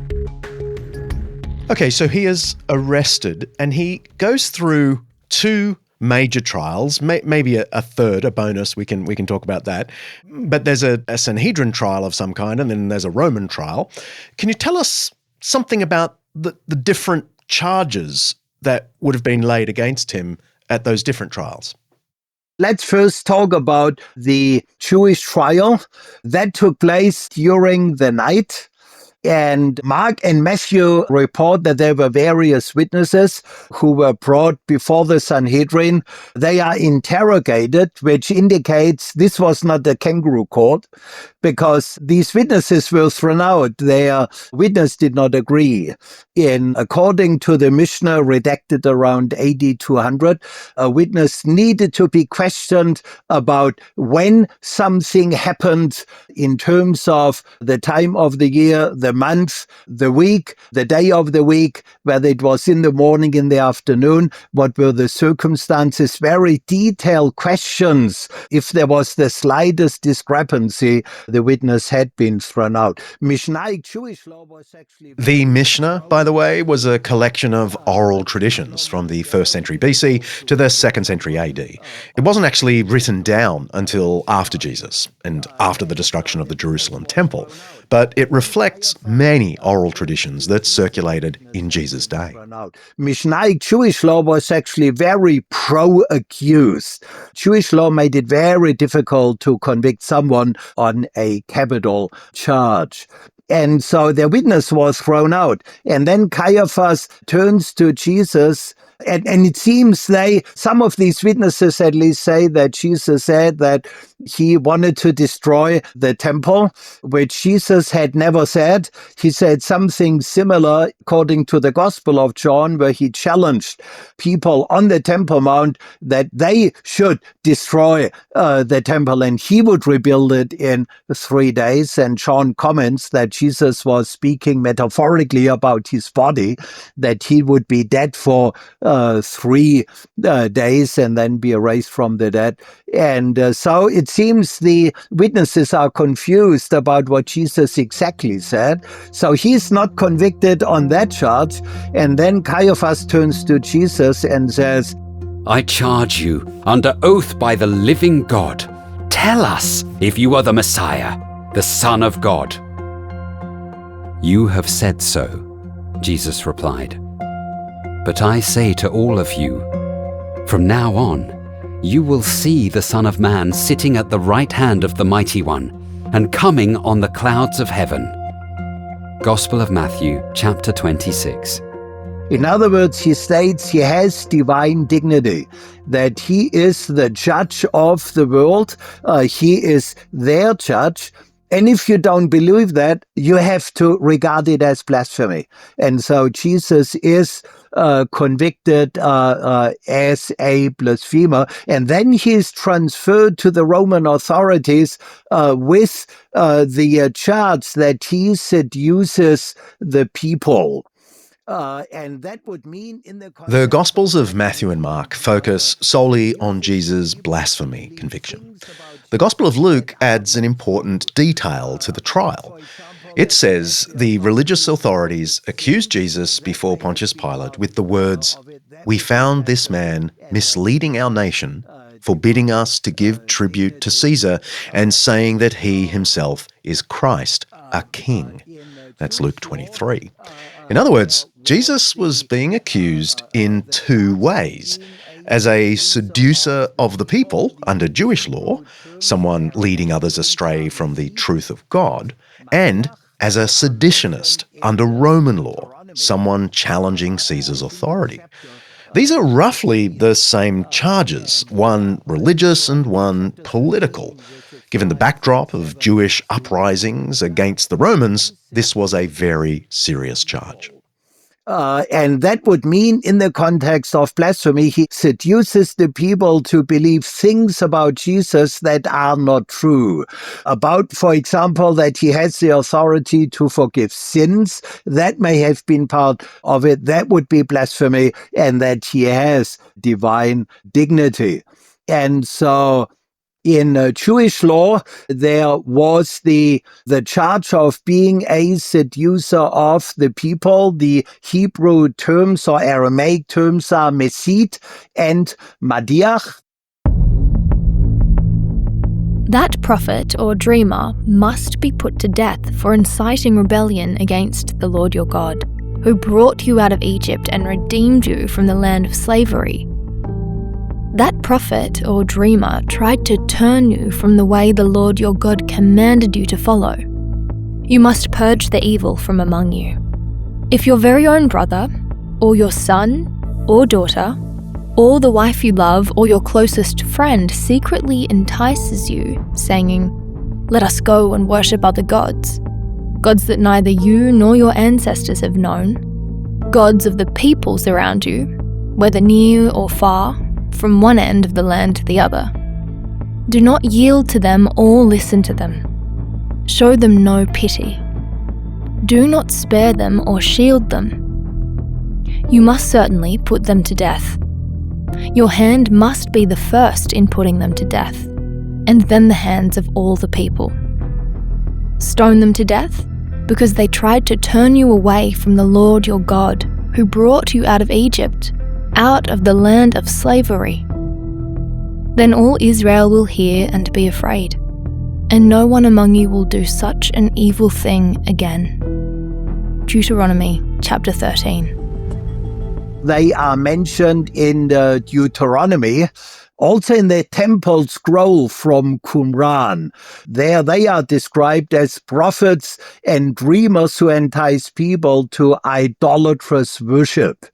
A: Okay, so he is arrested and he goes through two major trials, maybe a third, a bonus, we can talk about that. But there's a Sanhedrin trial of some kind, and then there's a Roman trial. Can you tell us something about the different charges that would have been laid against him at those different trials?
E: Let's first talk about the Jewish trial that took place during the night. And Mark and Matthew report that there were various witnesses who were brought before the Sanhedrin. They are interrogated, which indicates this was not a kangaroo court, because these witnesses were thrown out. Their witness did not agree. According to the Mishnah redacted around AD 200, a witness needed to be questioned about when something happened in terms of the time of the year, the month, the week, the day of the week, whether it was in the morning, in the afternoon, what were the circumstances, very detailed questions. If there was the slightest discrepancy, the witness had been thrown out. Mishnaic Jewish law was actually...
A: The Mishnah, by the way, was a collection of oral traditions from the 1st century BC to the 2nd century AD. It wasn't actually written down until after Jesus and after the destruction of the Jerusalem temple, but it reflects many oral traditions that circulated in Jesus' day.
E: Mishnaic Jewish law was actually very pro-accused. Jewish law made it very difficult to convict someone on a capital charge. And so their witness was thrown out. And then Caiaphas turns to Jesus And it seems some of these witnesses at least say that Jesus said that he wanted to destroy the temple, which Jesus had never said. He said something similar according to the Gospel of John, where he challenged people on the Temple Mount that they should destroy the temple and he would rebuild it in 3 days. And John comments that Jesus was speaking metaphorically about his body, that he would be dead for 3 days and then be raised from the dead. And so it seems the witnesses are confused about what Jesus exactly said. So he's not convicted on that charge. And then Caiaphas turns to Jesus and says,
G: I charge you, under oath by the living God, tell us if you are the Messiah, the Son of God. You have said so, Jesus replied. But I say to all of you, from now on, you will see the Son of Man sitting at the right hand of the Mighty One and coming on the clouds of heaven. Gospel of Matthew, chapter 26.
E: In other words, he states he has divine dignity, that he is the judge of the world, he is their judge. And if you don't believe that, you have to regard it as blasphemy. And so Jesus is convicted as a blasphemer. And then he is transferred to the Roman authorities with the charge that he seduces the people. And that would mean
A: The Gospels of Matthew and Mark focus solely on Jesus' blasphemy conviction. The Gospel of Luke adds an important detail to the trial. It says the religious authorities accused Jesus before Pontius Pilate with the words, "We found this man misleading our nation, forbidding us to give tribute to Caesar, and saying that he himself is Christ, a king." That's Luke 23. In other words, Jesus was being accused in 2 ways. As a seducer of the people under Jewish law, someone leading others astray from the truth of God, and as a seditionist under Roman law, someone challenging Caesar's authority. These are roughly the same charges, one religious and one political. Given the backdrop of Jewish uprisings against the Romans, this was a very serious charge.
E: And that would mean, in the context of blasphemy, he seduces the people to believe things about Jesus that are not true. About, for example, that he has the authority to forgive sins. That may have been part of it. That would be blasphemy. And that he has divine dignity. And so in Jewish law, there was the charge of being a seducer of the people. The Hebrew terms or Aramaic terms are mesית and madiach.
H: That prophet or dreamer must be put to death for inciting rebellion against the Lord your God, who brought you out of Egypt and redeemed you from the land of slavery. That prophet or dreamer tried to turn you from the way the Lord your God commanded you to follow. You must purge the evil from among you. If your very own brother, or your son, or daughter, or the wife you love, or your closest friend secretly entices you, saying, "Let us go and worship other gods," gods that neither you nor your ancestors have known, gods of the peoples around you, whether near or far, from one end of the land to the other. Do not yield to them or listen to them. Show them no pity. Do not spare them or shield them. You must certainly put them to death. Your hand must be the first in putting them to death, and then the hands of all the people. Stone them to death because they tried to turn you away from the Lord your God, who brought you out of Egypt, out of the land of slavery. Then all Israel will hear and be afraid, and no one among you will do such an evil thing again. Deuteronomy chapter 13.
E: They are mentioned in the Deuteronomy, also in the temple scroll from Qumran. There they are described as prophets and dreamers who entice people to idolatrous worship.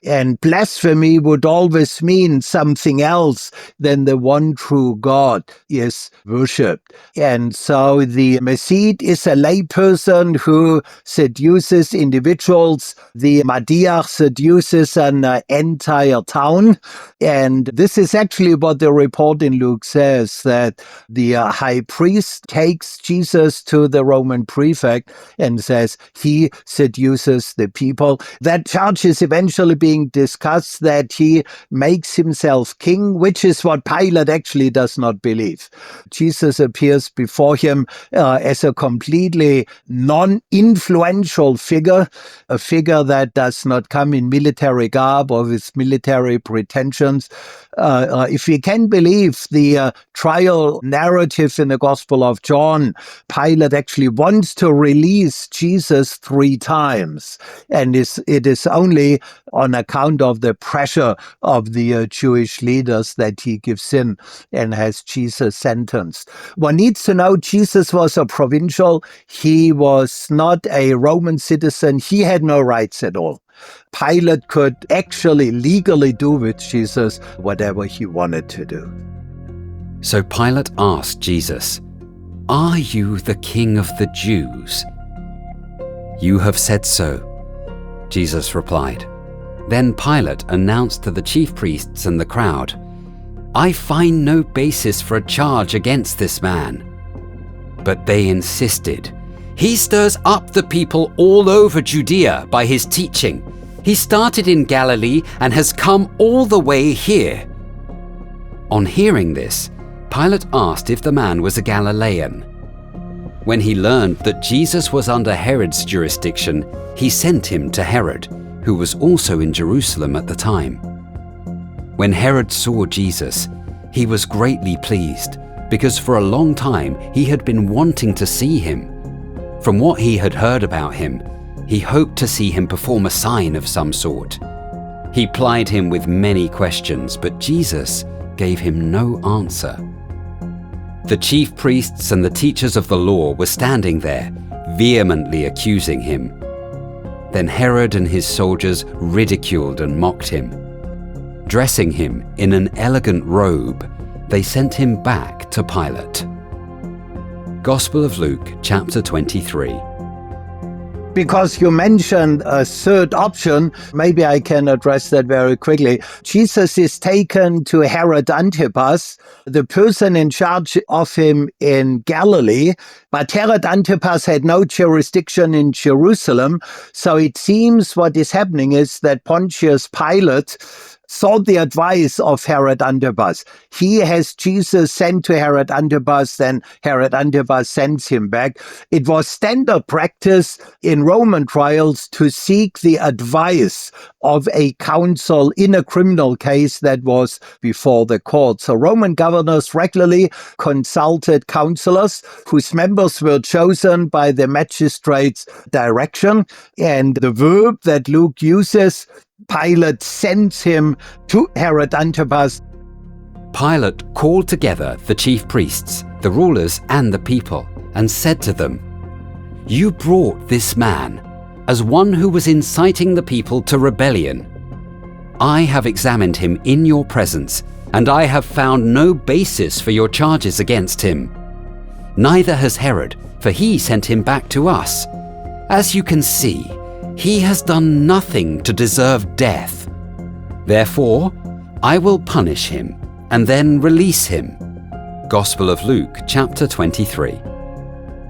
E: And blasphemy would always mean something else than the one true God is worshipped. And so the Messid is a layperson who seduces individuals. The Madiach seduces an entire town. And this is actually what the report in Luke says, that the high priest takes Jesus to the Roman prefect and says he seduces the people. That charge is eventually being discussed, that he makes himself king, which is what Pilate actually does not believe. Jesus appears before him as a completely non-influential figure, a figure that does not come in military garb or with military pretensions. If we can believe the trial narrative in the Gospel of John, Pilate actually wants to release Jesus 3 times. And it is only on account of the pressure of the Jewish leaders that he gives in and has Jesus sentenced. One needs to know Jesus was a provincial. He was not a Roman citizen. He had no rights at all. Pilate could actually legally do with Jesus whatever he wanted to do.
G: So Pilate asked Jesus, "Are you the King of the Jews?" "You have said so," Jesus replied. Then Pilate announced to the chief priests and the crowd, "I find no basis for a charge against this man." But they insisted, "He stirs up the people all over Judea by his teaching. He started in Galilee and has come all the way here." On hearing this, Pilate asked if the man was a Galilean. When he learned that Jesus was under Herod's jurisdiction, he sent him to Herod, who was also in Jerusalem at the time. When Herod saw Jesus, he was greatly pleased, because for a long time he had been wanting to see him. From what he had heard about him, he hoped to see him perform a sign of some sort. He plied him with many questions, but Jesus gave him no answer. The chief priests and the teachers of the law were standing there, vehemently accusing him. Then Herod and his soldiers ridiculed and mocked him. Dressing him in an elegant robe, they sent him back to Pilate. Gospel of Luke, chapter 23.
E: Because you mentioned a third option, maybe I can address that very quickly. Jesus is taken to Herod Antipas, the person in charge of him in Galilee, but Herod Antipas had no jurisdiction in Jerusalem, so it seems what is happening is that Pontius Pilate sought the advice of Herod Antipas. He has Jesus sent to Herod Antipas, then Herod Antipas sends him back. It was standard practice in Roman trials to seek the advice of a council in a criminal case that was before the court. So Roman governors regularly consulted counselors whose members were chosen by the magistrate's direction. And the verb that Luke uses, Pilate sends him to Herod Antipas.
G: Pilate called together the chief priests, the rulers, and the people, and said to them, "You brought this man as one who was inciting the people to rebellion. I have examined him in your presence, and I have found no basis for your charges against him. Neither has Herod, for he sent him back to us. As you can see, he has done nothing to deserve death. Therefore, I will punish him and then release him." Gospel of Luke, chapter 23.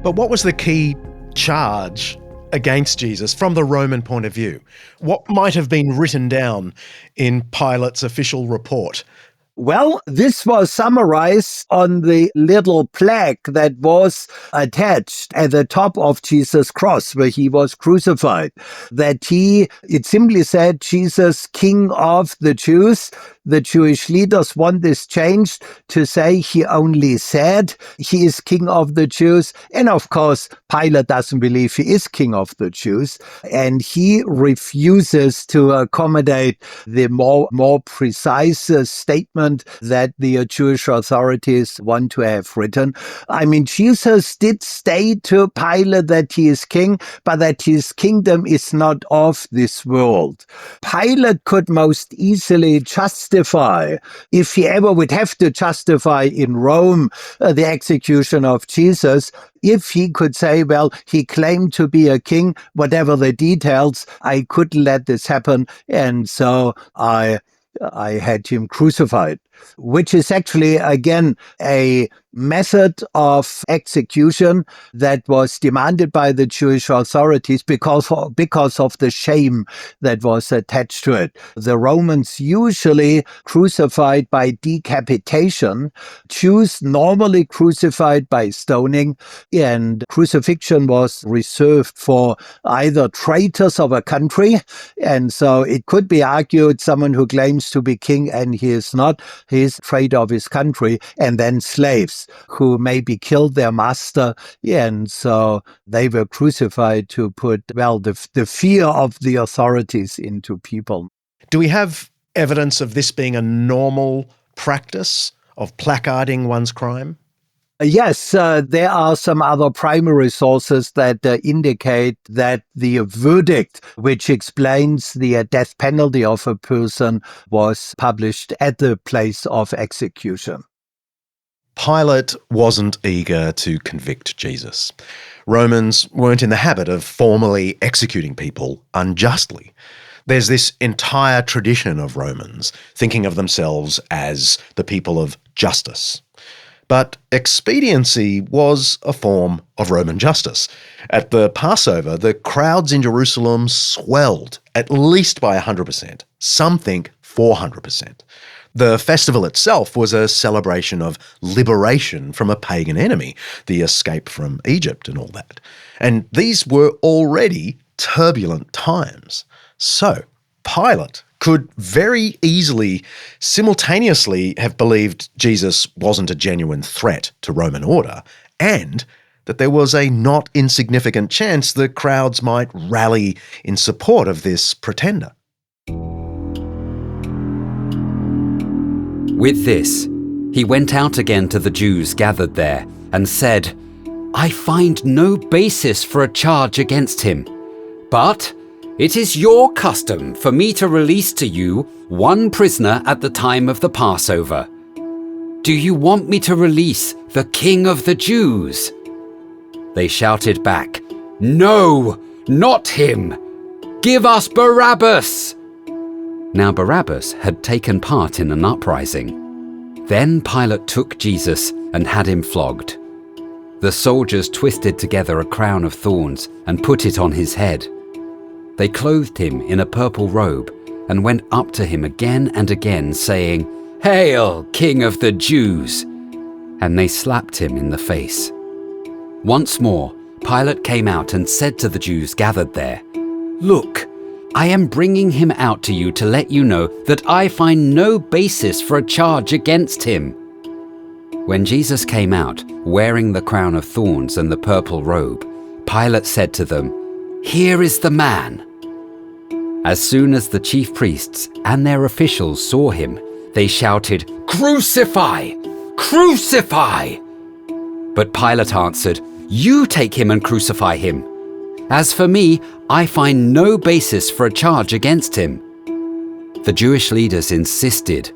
A: But what was the key charge against Jesus from the Roman point of view? What might have been written down in Pilate's official report?
E: Well, this was summarized on the little plaque that was attached at the top of Jesus' cross where he was crucified. It simply said, Jesus, King of the Jews. the Jewish leaders want this changed to say he only said he is king of the Jews. And of course, Pilate doesn't believe he is king of the Jews. And he refuses to accommodate the more precise statement that the Jewish authorities want to have written. I mean, Jesus did state to Pilate that he is king, but that his kingdom is not of this world. Pilate could most easily justify, if he ever would have to justify in Rome the execution of Jesus, if he could say, well, he claimed to be a king, whatever the details, I couldn't let this happen, and so I had him crucified, which is actually, again, a method of execution that was demanded by the Jewish authorities because of the shame that was attached to it. The Romans usually crucified by decapitation, Jews normally crucified by stoning, and crucifixion was reserved for either traitors of a country, and so it could be argued someone who claims to be king and he is not, he is a traitor of his country, and then slaves who maybe killed their master, and so they were crucified to put, well, the fear of the authorities into people.
A: Do we have evidence of this being a normal practice of placarding one's crime?
E: Yes, there are some other primary sources that indicate that the verdict, which explains the death penalty of a person, was published at the place of execution.
A: Pilate wasn't eager to convict Jesus. Romans weren't in the habit of formally executing people unjustly. There's this entire tradition of Romans thinking of themselves as the people of justice. But expediency was a form of Roman justice. At the Passover, the crowds in Jerusalem swelled at least by 100%. Some think 400%. The festival itself was a celebration of liberation from a pagan enemy, the escape from Egypt and all that. And these were already turbulent times. So Pilate could very easily, simultaneously have believed Jesus wasn't a genuine threat to Roman order, and that there was a not insignificant chance the crowds might rally in support of this pretender.
G: With this, he went out again to the Jews gathered there and said, I find no basis for a charge against him, but it is your custom for me to release to you one prisoner at the time of the Passover. Do you want me to release the King of the Jews? They shouted back, No, not him! Give us Barabbas! Now Barabbas had taken part in an uprising. Then Pilate took Jesus and had him flogged. The soldiers twisted together a crown of thorns and put it on his head. They clothed him in a purple robe and went up to him again and again, saying, Hail, King of the Jews! And they slapped him in the face. Once more, Pilate came out and said to the Jews gathered there, Look, I am bringing him out to you to let you know that I find no basis for a charge against him. When Jesus came out, wearing the crown of thorns and the purple robe, Pilate said to them, Here is the man. As soon as the chief priests and their officials saw him, they shouted, Crucify! Crucify! But Pilate answered, You take him and crucify him. As for me, I find no basis for a charge against him. The Jewish leaders insisted,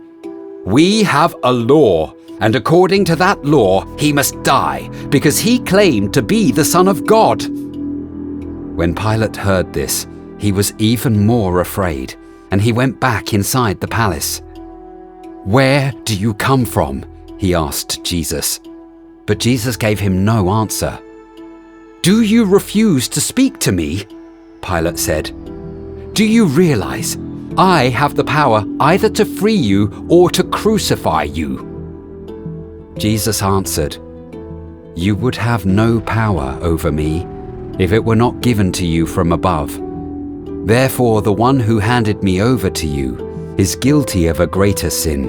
G: We have a law, and according to that law, he must die, because he claimed to be the Son of God. When Pilate heard this, he was even more afraid, and he went back inside the palace. Where do you come from? He asked Jesus. But Jesus gave him no answer. Do you refuse to speak to me? Pilate said. Do you realize I have the power either to free you or to crucify you? Jesus answered, You would have no power over me if it were not given to you from above. Therefore, the one who handed me over to you is guilty of a greater sin.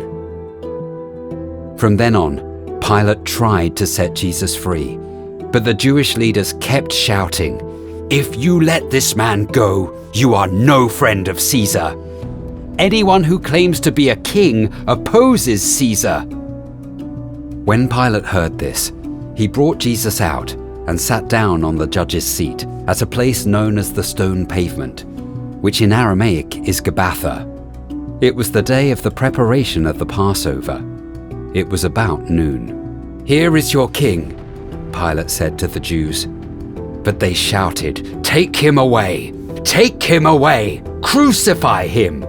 G: From then on, Pilate tried to set Jesus free, but the Jewish leaders kept shouting, "If you let this man go, you are no friend of Caesar. Anyone who claims to be a king opposes Caesar." When Pilate heard this, he brought Jesus out and sat down on the judge's seat at a place known as the Stone Pavement, which in Aramaic is Gabbatha. It was the day of the preparation of the Passover. It was about noon. "Here is your king," Pilate said to the Jews. But they shouted, "Take him away! Take him away! Crucify him!"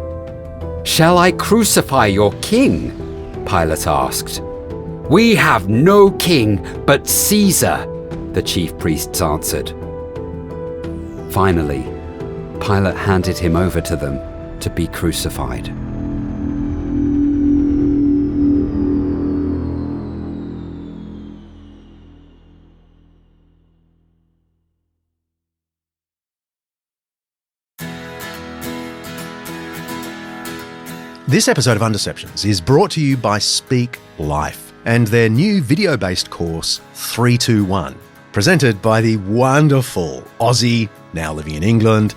G: "Shall I crucify your king?" Pilate asked. "We have no king but Caesar," the chief priests answered. Finally, Pilate handed him over to them to be crucified.
A: This episode of Undeceptions is brought to you by Speak Life and their new video-based course 321, presented by the wonderful Aussie, now living in England,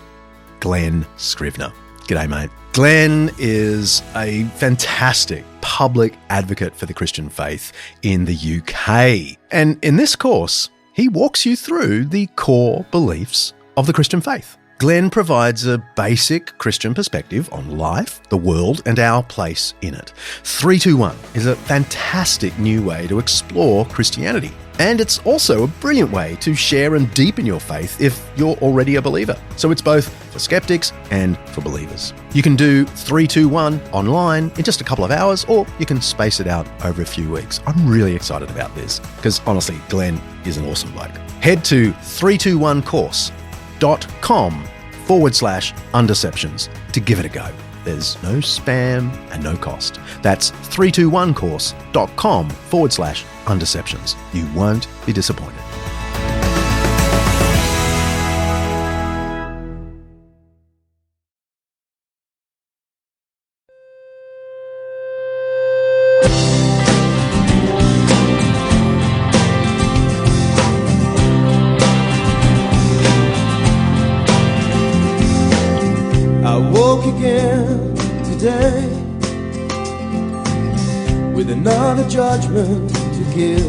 A: Glenn Scrivener. G'day, mate. Glenn is a fantastic public advocate for the Christian faith in the UK. And in this course, he walks you through the core beliefs of the Christian faith. Glenn provides a basic Christian perspective on life, the world, and our place in it. 321 is a fantastic new way to explore Christianity. And it's also a brilliant way to share and deepen your faith if you're already a believer. So it's both for skeptics and for believers. You can do 321 online in just a couple of hours, or you can space it out over a few weeks. I'm really excited about this because honestly, Glenn is an awesome bloke. Head to 321course.com/undeceptions to give it a go. There's no spam and no cost. That's 321course.com/undeceptions. You won't be disappointed.
J: I woke again today with another judgment to give.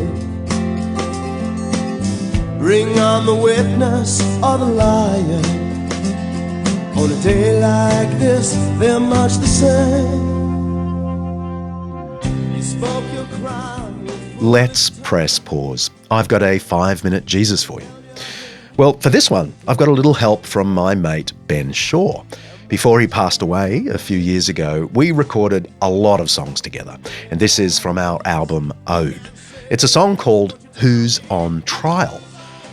J: Bring on the witness or the liar. On a day like this, they're much the same. You spoke your crime.
A: Let's press pause. I've got a 5-minute Jesus for you. Well, for this one, I've got a little help from my mate Ben Shaw. Before he passed away a few years ago, we recorded a lot of songs together, and this is from our album Ode. It's a song called Who's on Trial?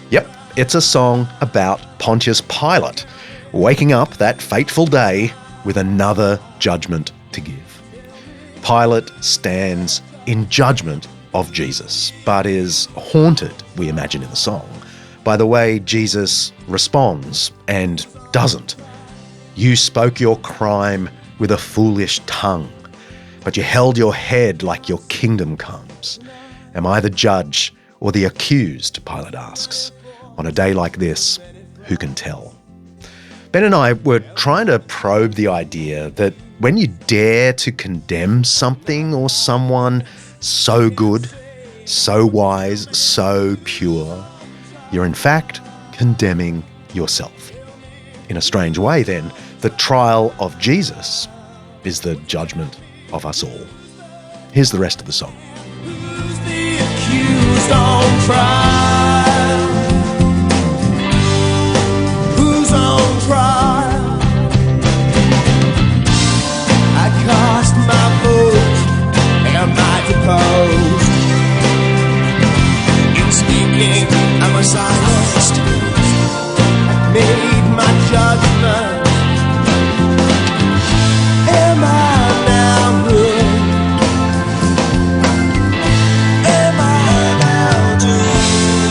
A: Yep, it's a song about Pontius Pilate waking up that fateful day with another judgment to give. Pilate stands in judgment of Jesus, but is haunted, we imagine in the song, by the way Jesus responds and doesn't. You spoke your crime with a foolish tongue, but you held your head like your kingdom comes. Am I the judge or the accused? Pilate asks. On a day like this, who can tell? Ben and I were trying to probe the idea that when you dare to condemn something or someone so good, so wise, so pure, you're in fact condemning yourself. In a strange way, then, the trial of Jesus is the judgment of us all. Here's the rest of the song.
J: Who's the accused on trial? Who's on trial? I cast my vote. Am I deposed? In speaking, am I silenced? I've made my judgment. Am I now good? Am I now doomed?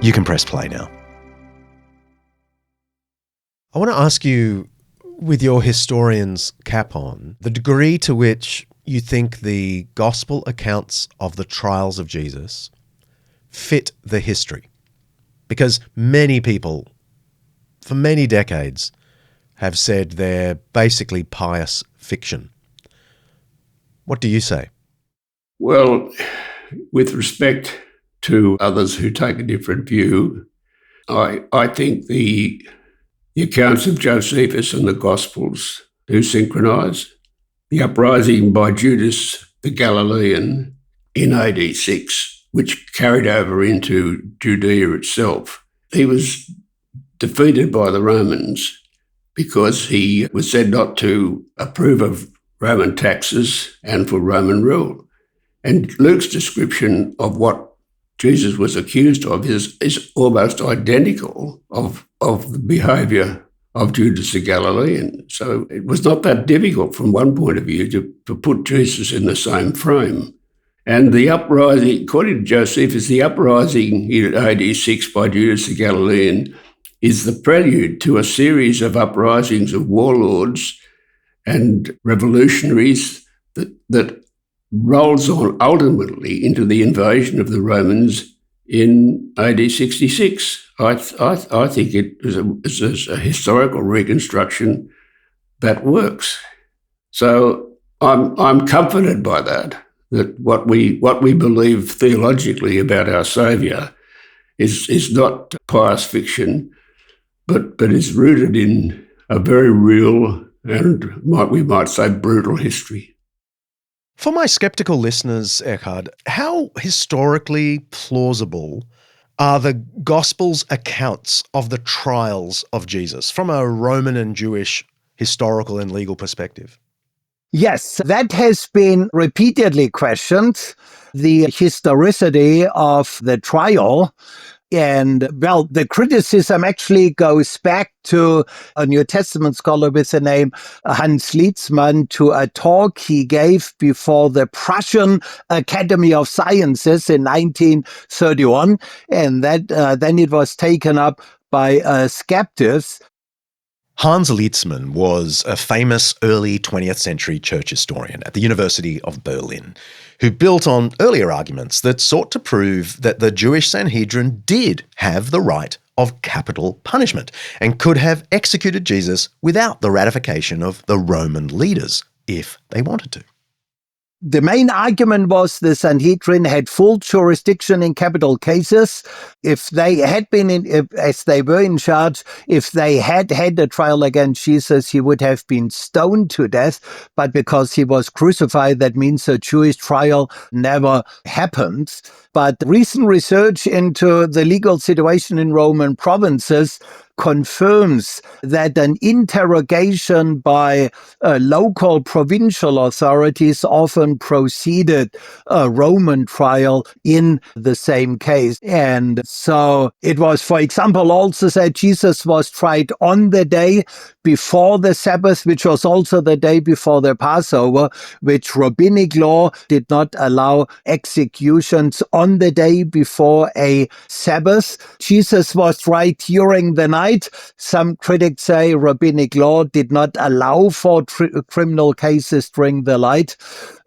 A: You can press play now. I want to ask you, with your historian's cap on, the degree to which you think the gospel accounts of the trials of Jesus fit the history. Because many people, for many decades, have said they're basically pious fiction. What do you say?
F: Well, with respect to others who take a different view, I think the accounts of Josephus and the Gospels do synchronise. The uprising by Judas the Galilean in AD 6, which carried over into Judea itself, he was defeated by the Romans because he was said not to approve of Roman taxes and for Roman rule. And Luke's description of what Jesus was accused of is almost identical of the behaviour of Judas the Galilean. So it was not that difficult from one point of view to put Jesus in the same frame. And the uprising, according to Josephus, the uprising in AD 6 by Judas the Galilean is the prelude to a series of uprisings of warlords and revolutionaries that rolls on ultimately into the invasion of the Romans in AD 66. I think it is a historical reconstruction that works. So I'm comforted by that what we believe theologically about our Saviour is not pious fiction, but is rooted in a very real and we might say brutal history.
A: For my skeptical listeners, Eckhard, how historically plausible are the Gospels' accounts of the trials of Jesus from a Roman and Jewish historical and legal perspective?
E: Yes, that has been repeatedly questioned, the historicity of the trial. And, well, the criticism actually goes back to a New Testament scholar with the name Hans Lietzmann, to a talk he gave before the Prussian Academy of Sciences in 1931. And that then it was taken up by skeptics.
A: Hans Lietzmann was a famous early 20th century church historian at the University of Berlin, who built on earlier arguments that sought to prove that the Jewish Sanhedrin did have the right of capital punishment and could have executed Jesus without the ratification of the Roman leaders if they wanted to.
E: The main argument was the Sanhedrin had full jurisdiction in capital cases. If they had been as they were in charge, if they had had a trial against Jesus, he would have been stoned to death. But because he was crucified, that means a Jewish trial never happened. But recent research into the legal situation in Roman provinces confirms that an interrogation by local provincial authorities often preceded a Roman trial in the same case. And so it was, for example, also said Jesus was tried on the day before the Sabbath, which was also the day before the Passover, which rabbinic law did not allow executions on the day before a Sabbath. Jesus was tried during the night. Some critics say rabbinic law did not allow for criminal cases during the night.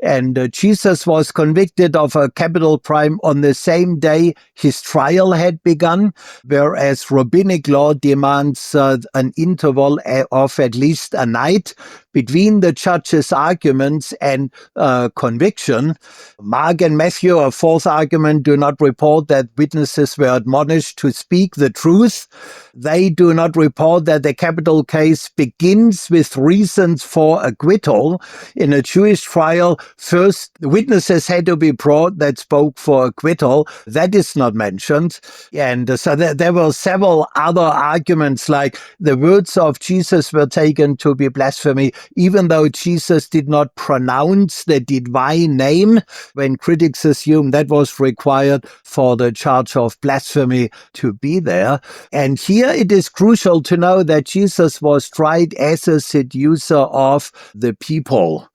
E: And Jesus was convicted of a capital crime on the same day his trial had begun, whereas rabbinic law demands an interval of at least a night between the judge's arguments and conviction. Mark and Matthew, a fourth argument, do not report that witnesses were admonished to speak the truth. They do not report that the capital case begins with reasons for acquittal. In a Jewish trial, first witnesses had to be brought that spoke for acquittal. That is not mentioned. And so there were several other arguments, like the words of Jesus were taken to be blasphemy, even though Jesus did not pronounce the divine name, when critics assume that was required for the charge of blasphemy to be there. And here it is crucial to know that Jesus was tried as a seducer of the people.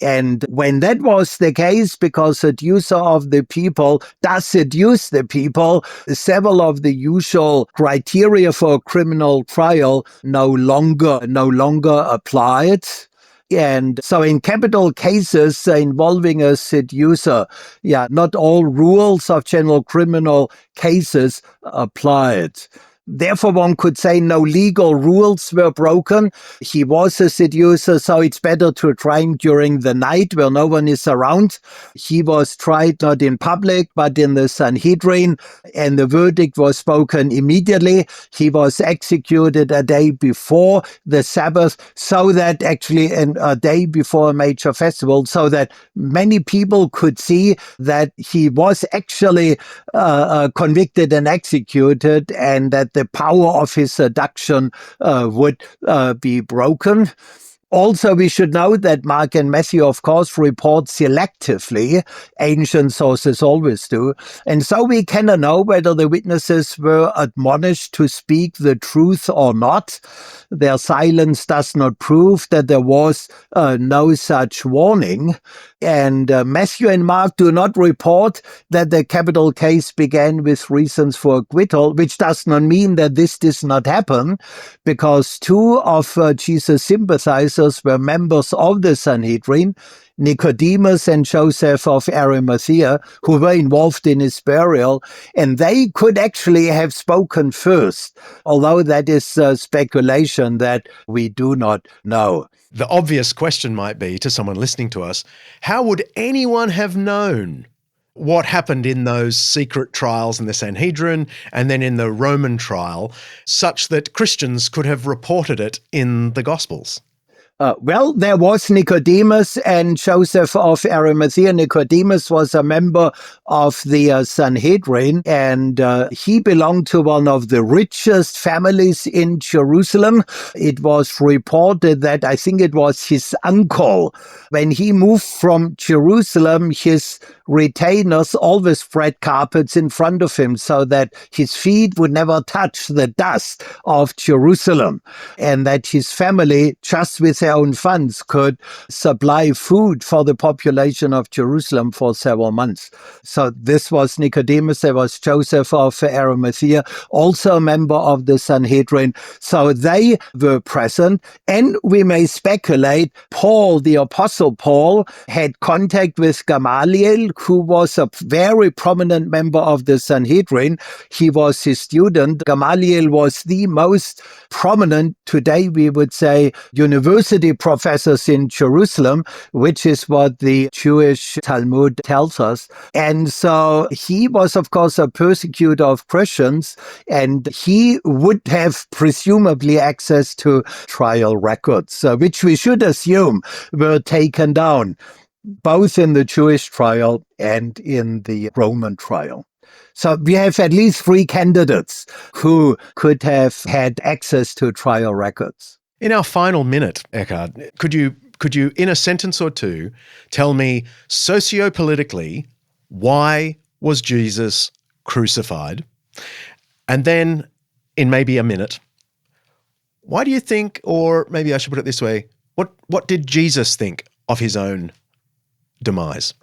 E: And when that was the case, because seducer of the people does seduce the people, several of the usual criteria for a criminal trial no longer applied. And so in capital cases involving a seducer, not all rules of general criminal cases applied. Therefore, one could say no legal rules were broken. He was a seducer, so it's better to try him during the night where no one is around. He was tried not in public, but in the Sanhedrin, and the verdict was spoken immediately. He was executed a day before the Sabbath, so that actually a day before a major festival, so that many people could see that he was actually convicted and executed, and that the power of his seduction would be broken. Also, we should note that Mark and Matthew, of course, report selectively. Ancient sources always do. And so we cannot know whether the witnesses were admonished to speak the truth or not. Their silence does not prove that there was no such warning. And Matthew and Mark do not report that the capital case began with reasons for acquittal, which does not mean that this did not happen, because two of Jesus' sympathizers were members of the Sanhedrin, Nicodemus and Joseph of Arimathea, who were involved in his burial, and they could actually have spoken first, although that is speculation that we do not know.
A: The obvious question might be to someone listening to us, how would anyone have known what happened in those secret trials in the Sanhedrin and then in the Roman trial, such that Christians could have reported it in the Gospels?
E: Well, there was Nicodemus and Joseph of Arimathea. Nicodemus was a member of the Sanhedrin, and he belonged to one of the richest families in Jerusalem. It was reported that I think it was his uncle. When he moved from Jerusalem, his retainers always spread carpets in front of him so that his feet would never touch the dust of Jerusalem, and that his family, just with their own funds, could supply food for the population of Jerusalem for several months. So this was Nicodemus. There was Joseph of Arimathea, also a member of the Sanhedrin. So they were present. And we may speculate Paul, the Apostle Paul, had contact with Gamaliel, who was a very prominent member of the Sanhedrin. He was his student. Gamaliel was the most prominent, today we would say, university professors in Jerusalem, which is what the Jewish Talmud tells us. And so he was, of course, a persecutor of Christians, and he would have presumably access to trial records, which we should assume were taken down, both in the Jewish trial and in the Roman trial. So we have at least three candidates who could have had access to trial records.
A: In our final minute, Eckhard, could you, in a sentence or two, tell me sociopolitically why was Jesus crucified? And then, in maybe a minute, why do you think, or maybe I should put it this way, what did Jesus think of his own demise?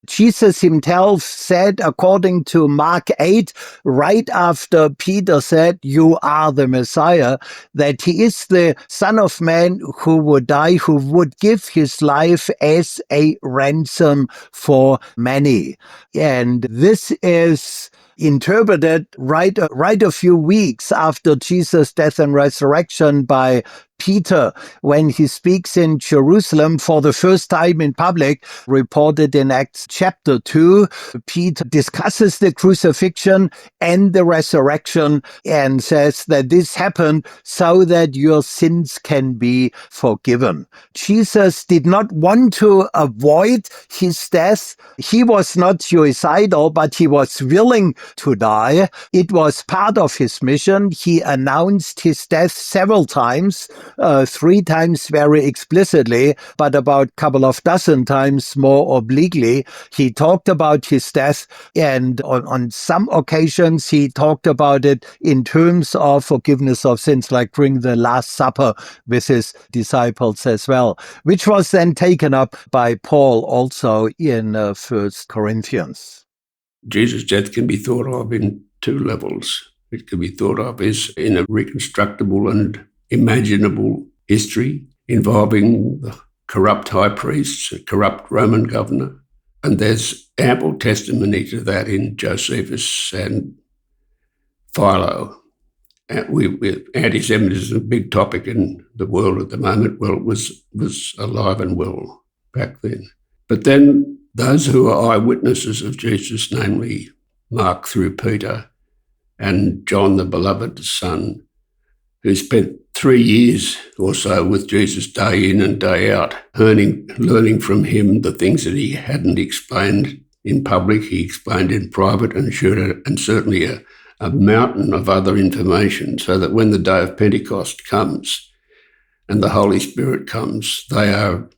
E: Jesus himself said, according to Mark 8, right after Peter said, "You are the Messiah," that he is the Son of Man who would die, who would give his life as a ransom for many. And this is interpreted right a few weeks after Jesus' death and resurrection by Peter, when he speaks in Jerusalem for the first time in public, reported in Acts chapter 2. Peter discusses the crucifixion and the resurrection and says that this happened so that your sins can be forgiven. Jesus did not want to avoid his death. He was not suicidal, but he was willing to die. It was part of his mission. He announced his death several times. 3 times very explicitly, but about a couple of dozen times more obliquely. He talked about his death, and on some occasions he talked about it in terms of forgiveness of sins, like during the Last Supper with his disciples as well, which was then taken up by Paul also in 1 Corinthians.
F: Jesus' death can be thought of in 2 levels. It can be thought of as in a reconstructible and imaginable history involving the corrupt high priests, a corrupt Roman governor. And there's ample testimony to that in Josephus and Philo. Anti-Semitism, a big topic in the world at the moment. Well, it was alive and well back then. But then those who are eyewitnesses of Jesus, namely Mark through Peter and John, the beloved son, who spent 3 years or so with Jesus day in and day out, learning from him the things that he hadn't explained in public, he explained in private, and certainly a mountain of other information, so that when the day of Pentecost comes and the Holy Spirit comes, they are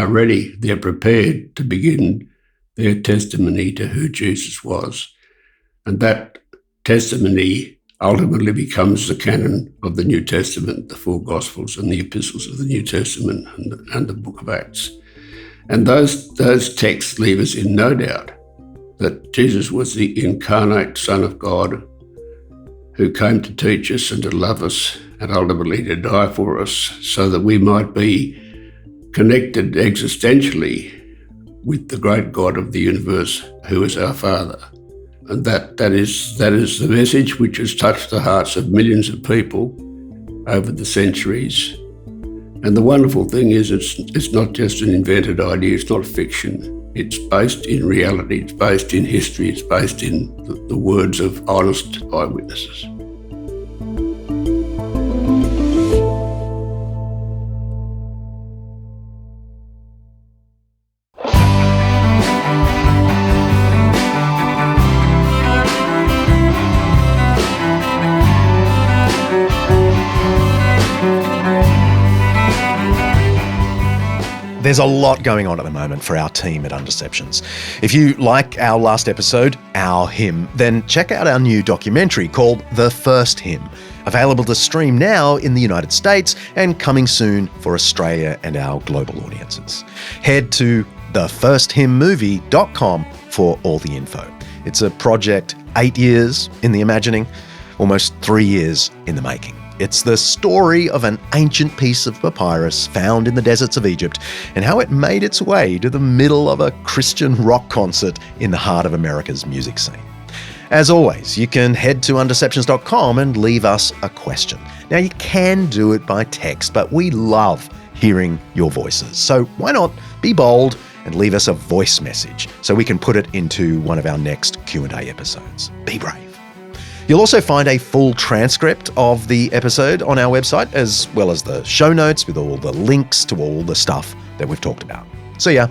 F: ready, they're prepared to begin their testimony to who Jesus was. And that testimony ultimately becomes the canon of the New Testament, the 4 Gospels and the epistles of the New Testament and the book of Acts. And those texts leave us in no doubt that Jesus was the incarnate Son of God who came to teach us and to love us and ultimately to die for us so that we might be connected existentially with the great God of the universe who is our Father. And that is the message which has touched the hearts of millions of people over the centuries. And the wonderful thing is it's not just an invented idea, it's not fiction. It's based in reality, it's based in history, it's based in the words of honest eyewitnesses.
A: There's a lot going on at the moment for our team at Undeceptions. If you like our last episode, Our Hymn, then check out our new documentary called The First Hymn, available to stream now in the United States and coming soon for Australia and our global audiences. Head to thefirsthymnmovie.com for all the info. It's a project 8 years in the imagining, almost 3 years in the making. It's the story of an ancient piece of papyrus found in the deserts of Egypt and how it made its way to the middle of a Christian rock concert in the heart of America's music scene. As always, you can head to undeceptions.com and leave us a question. Now, you can do it by text, but we love hearing your voices. So why not be bold and leave us a voice message so we can put it into one of our next Q&A episodes. Be brave. You'll also find a full transcript of the episode on our website, as well as the show notes with all the links to all the stuff that we've talked about. See ya.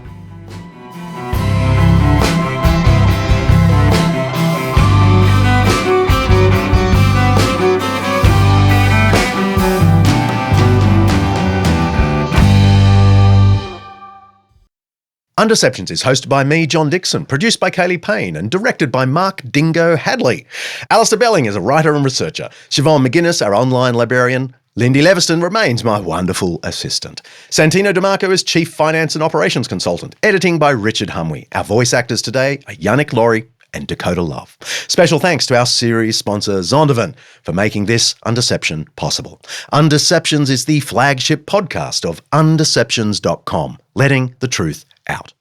A: Undeceptions is hosted by me, John Dixon, produced by Kaylee Payne, and directed by Mark Dingo Hadley. Alistair Belling is a writer and researcher. Siobhan McGuinness, our online librarian. Lindy Leviston remains my wonderful assistant. Santino DeMarco is Chief Finance and Operations Consultant. Editing by Richard Humwee. Our voice actors today are Yannick Laurie and Dakota Love. Special thanks to our series sponsor Zondervan for making this Undeception possible. Undeceptions is the flagship podcast of undeceptions.com, letting the truth out.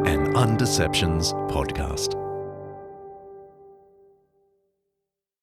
A: An Undeceptions podcast.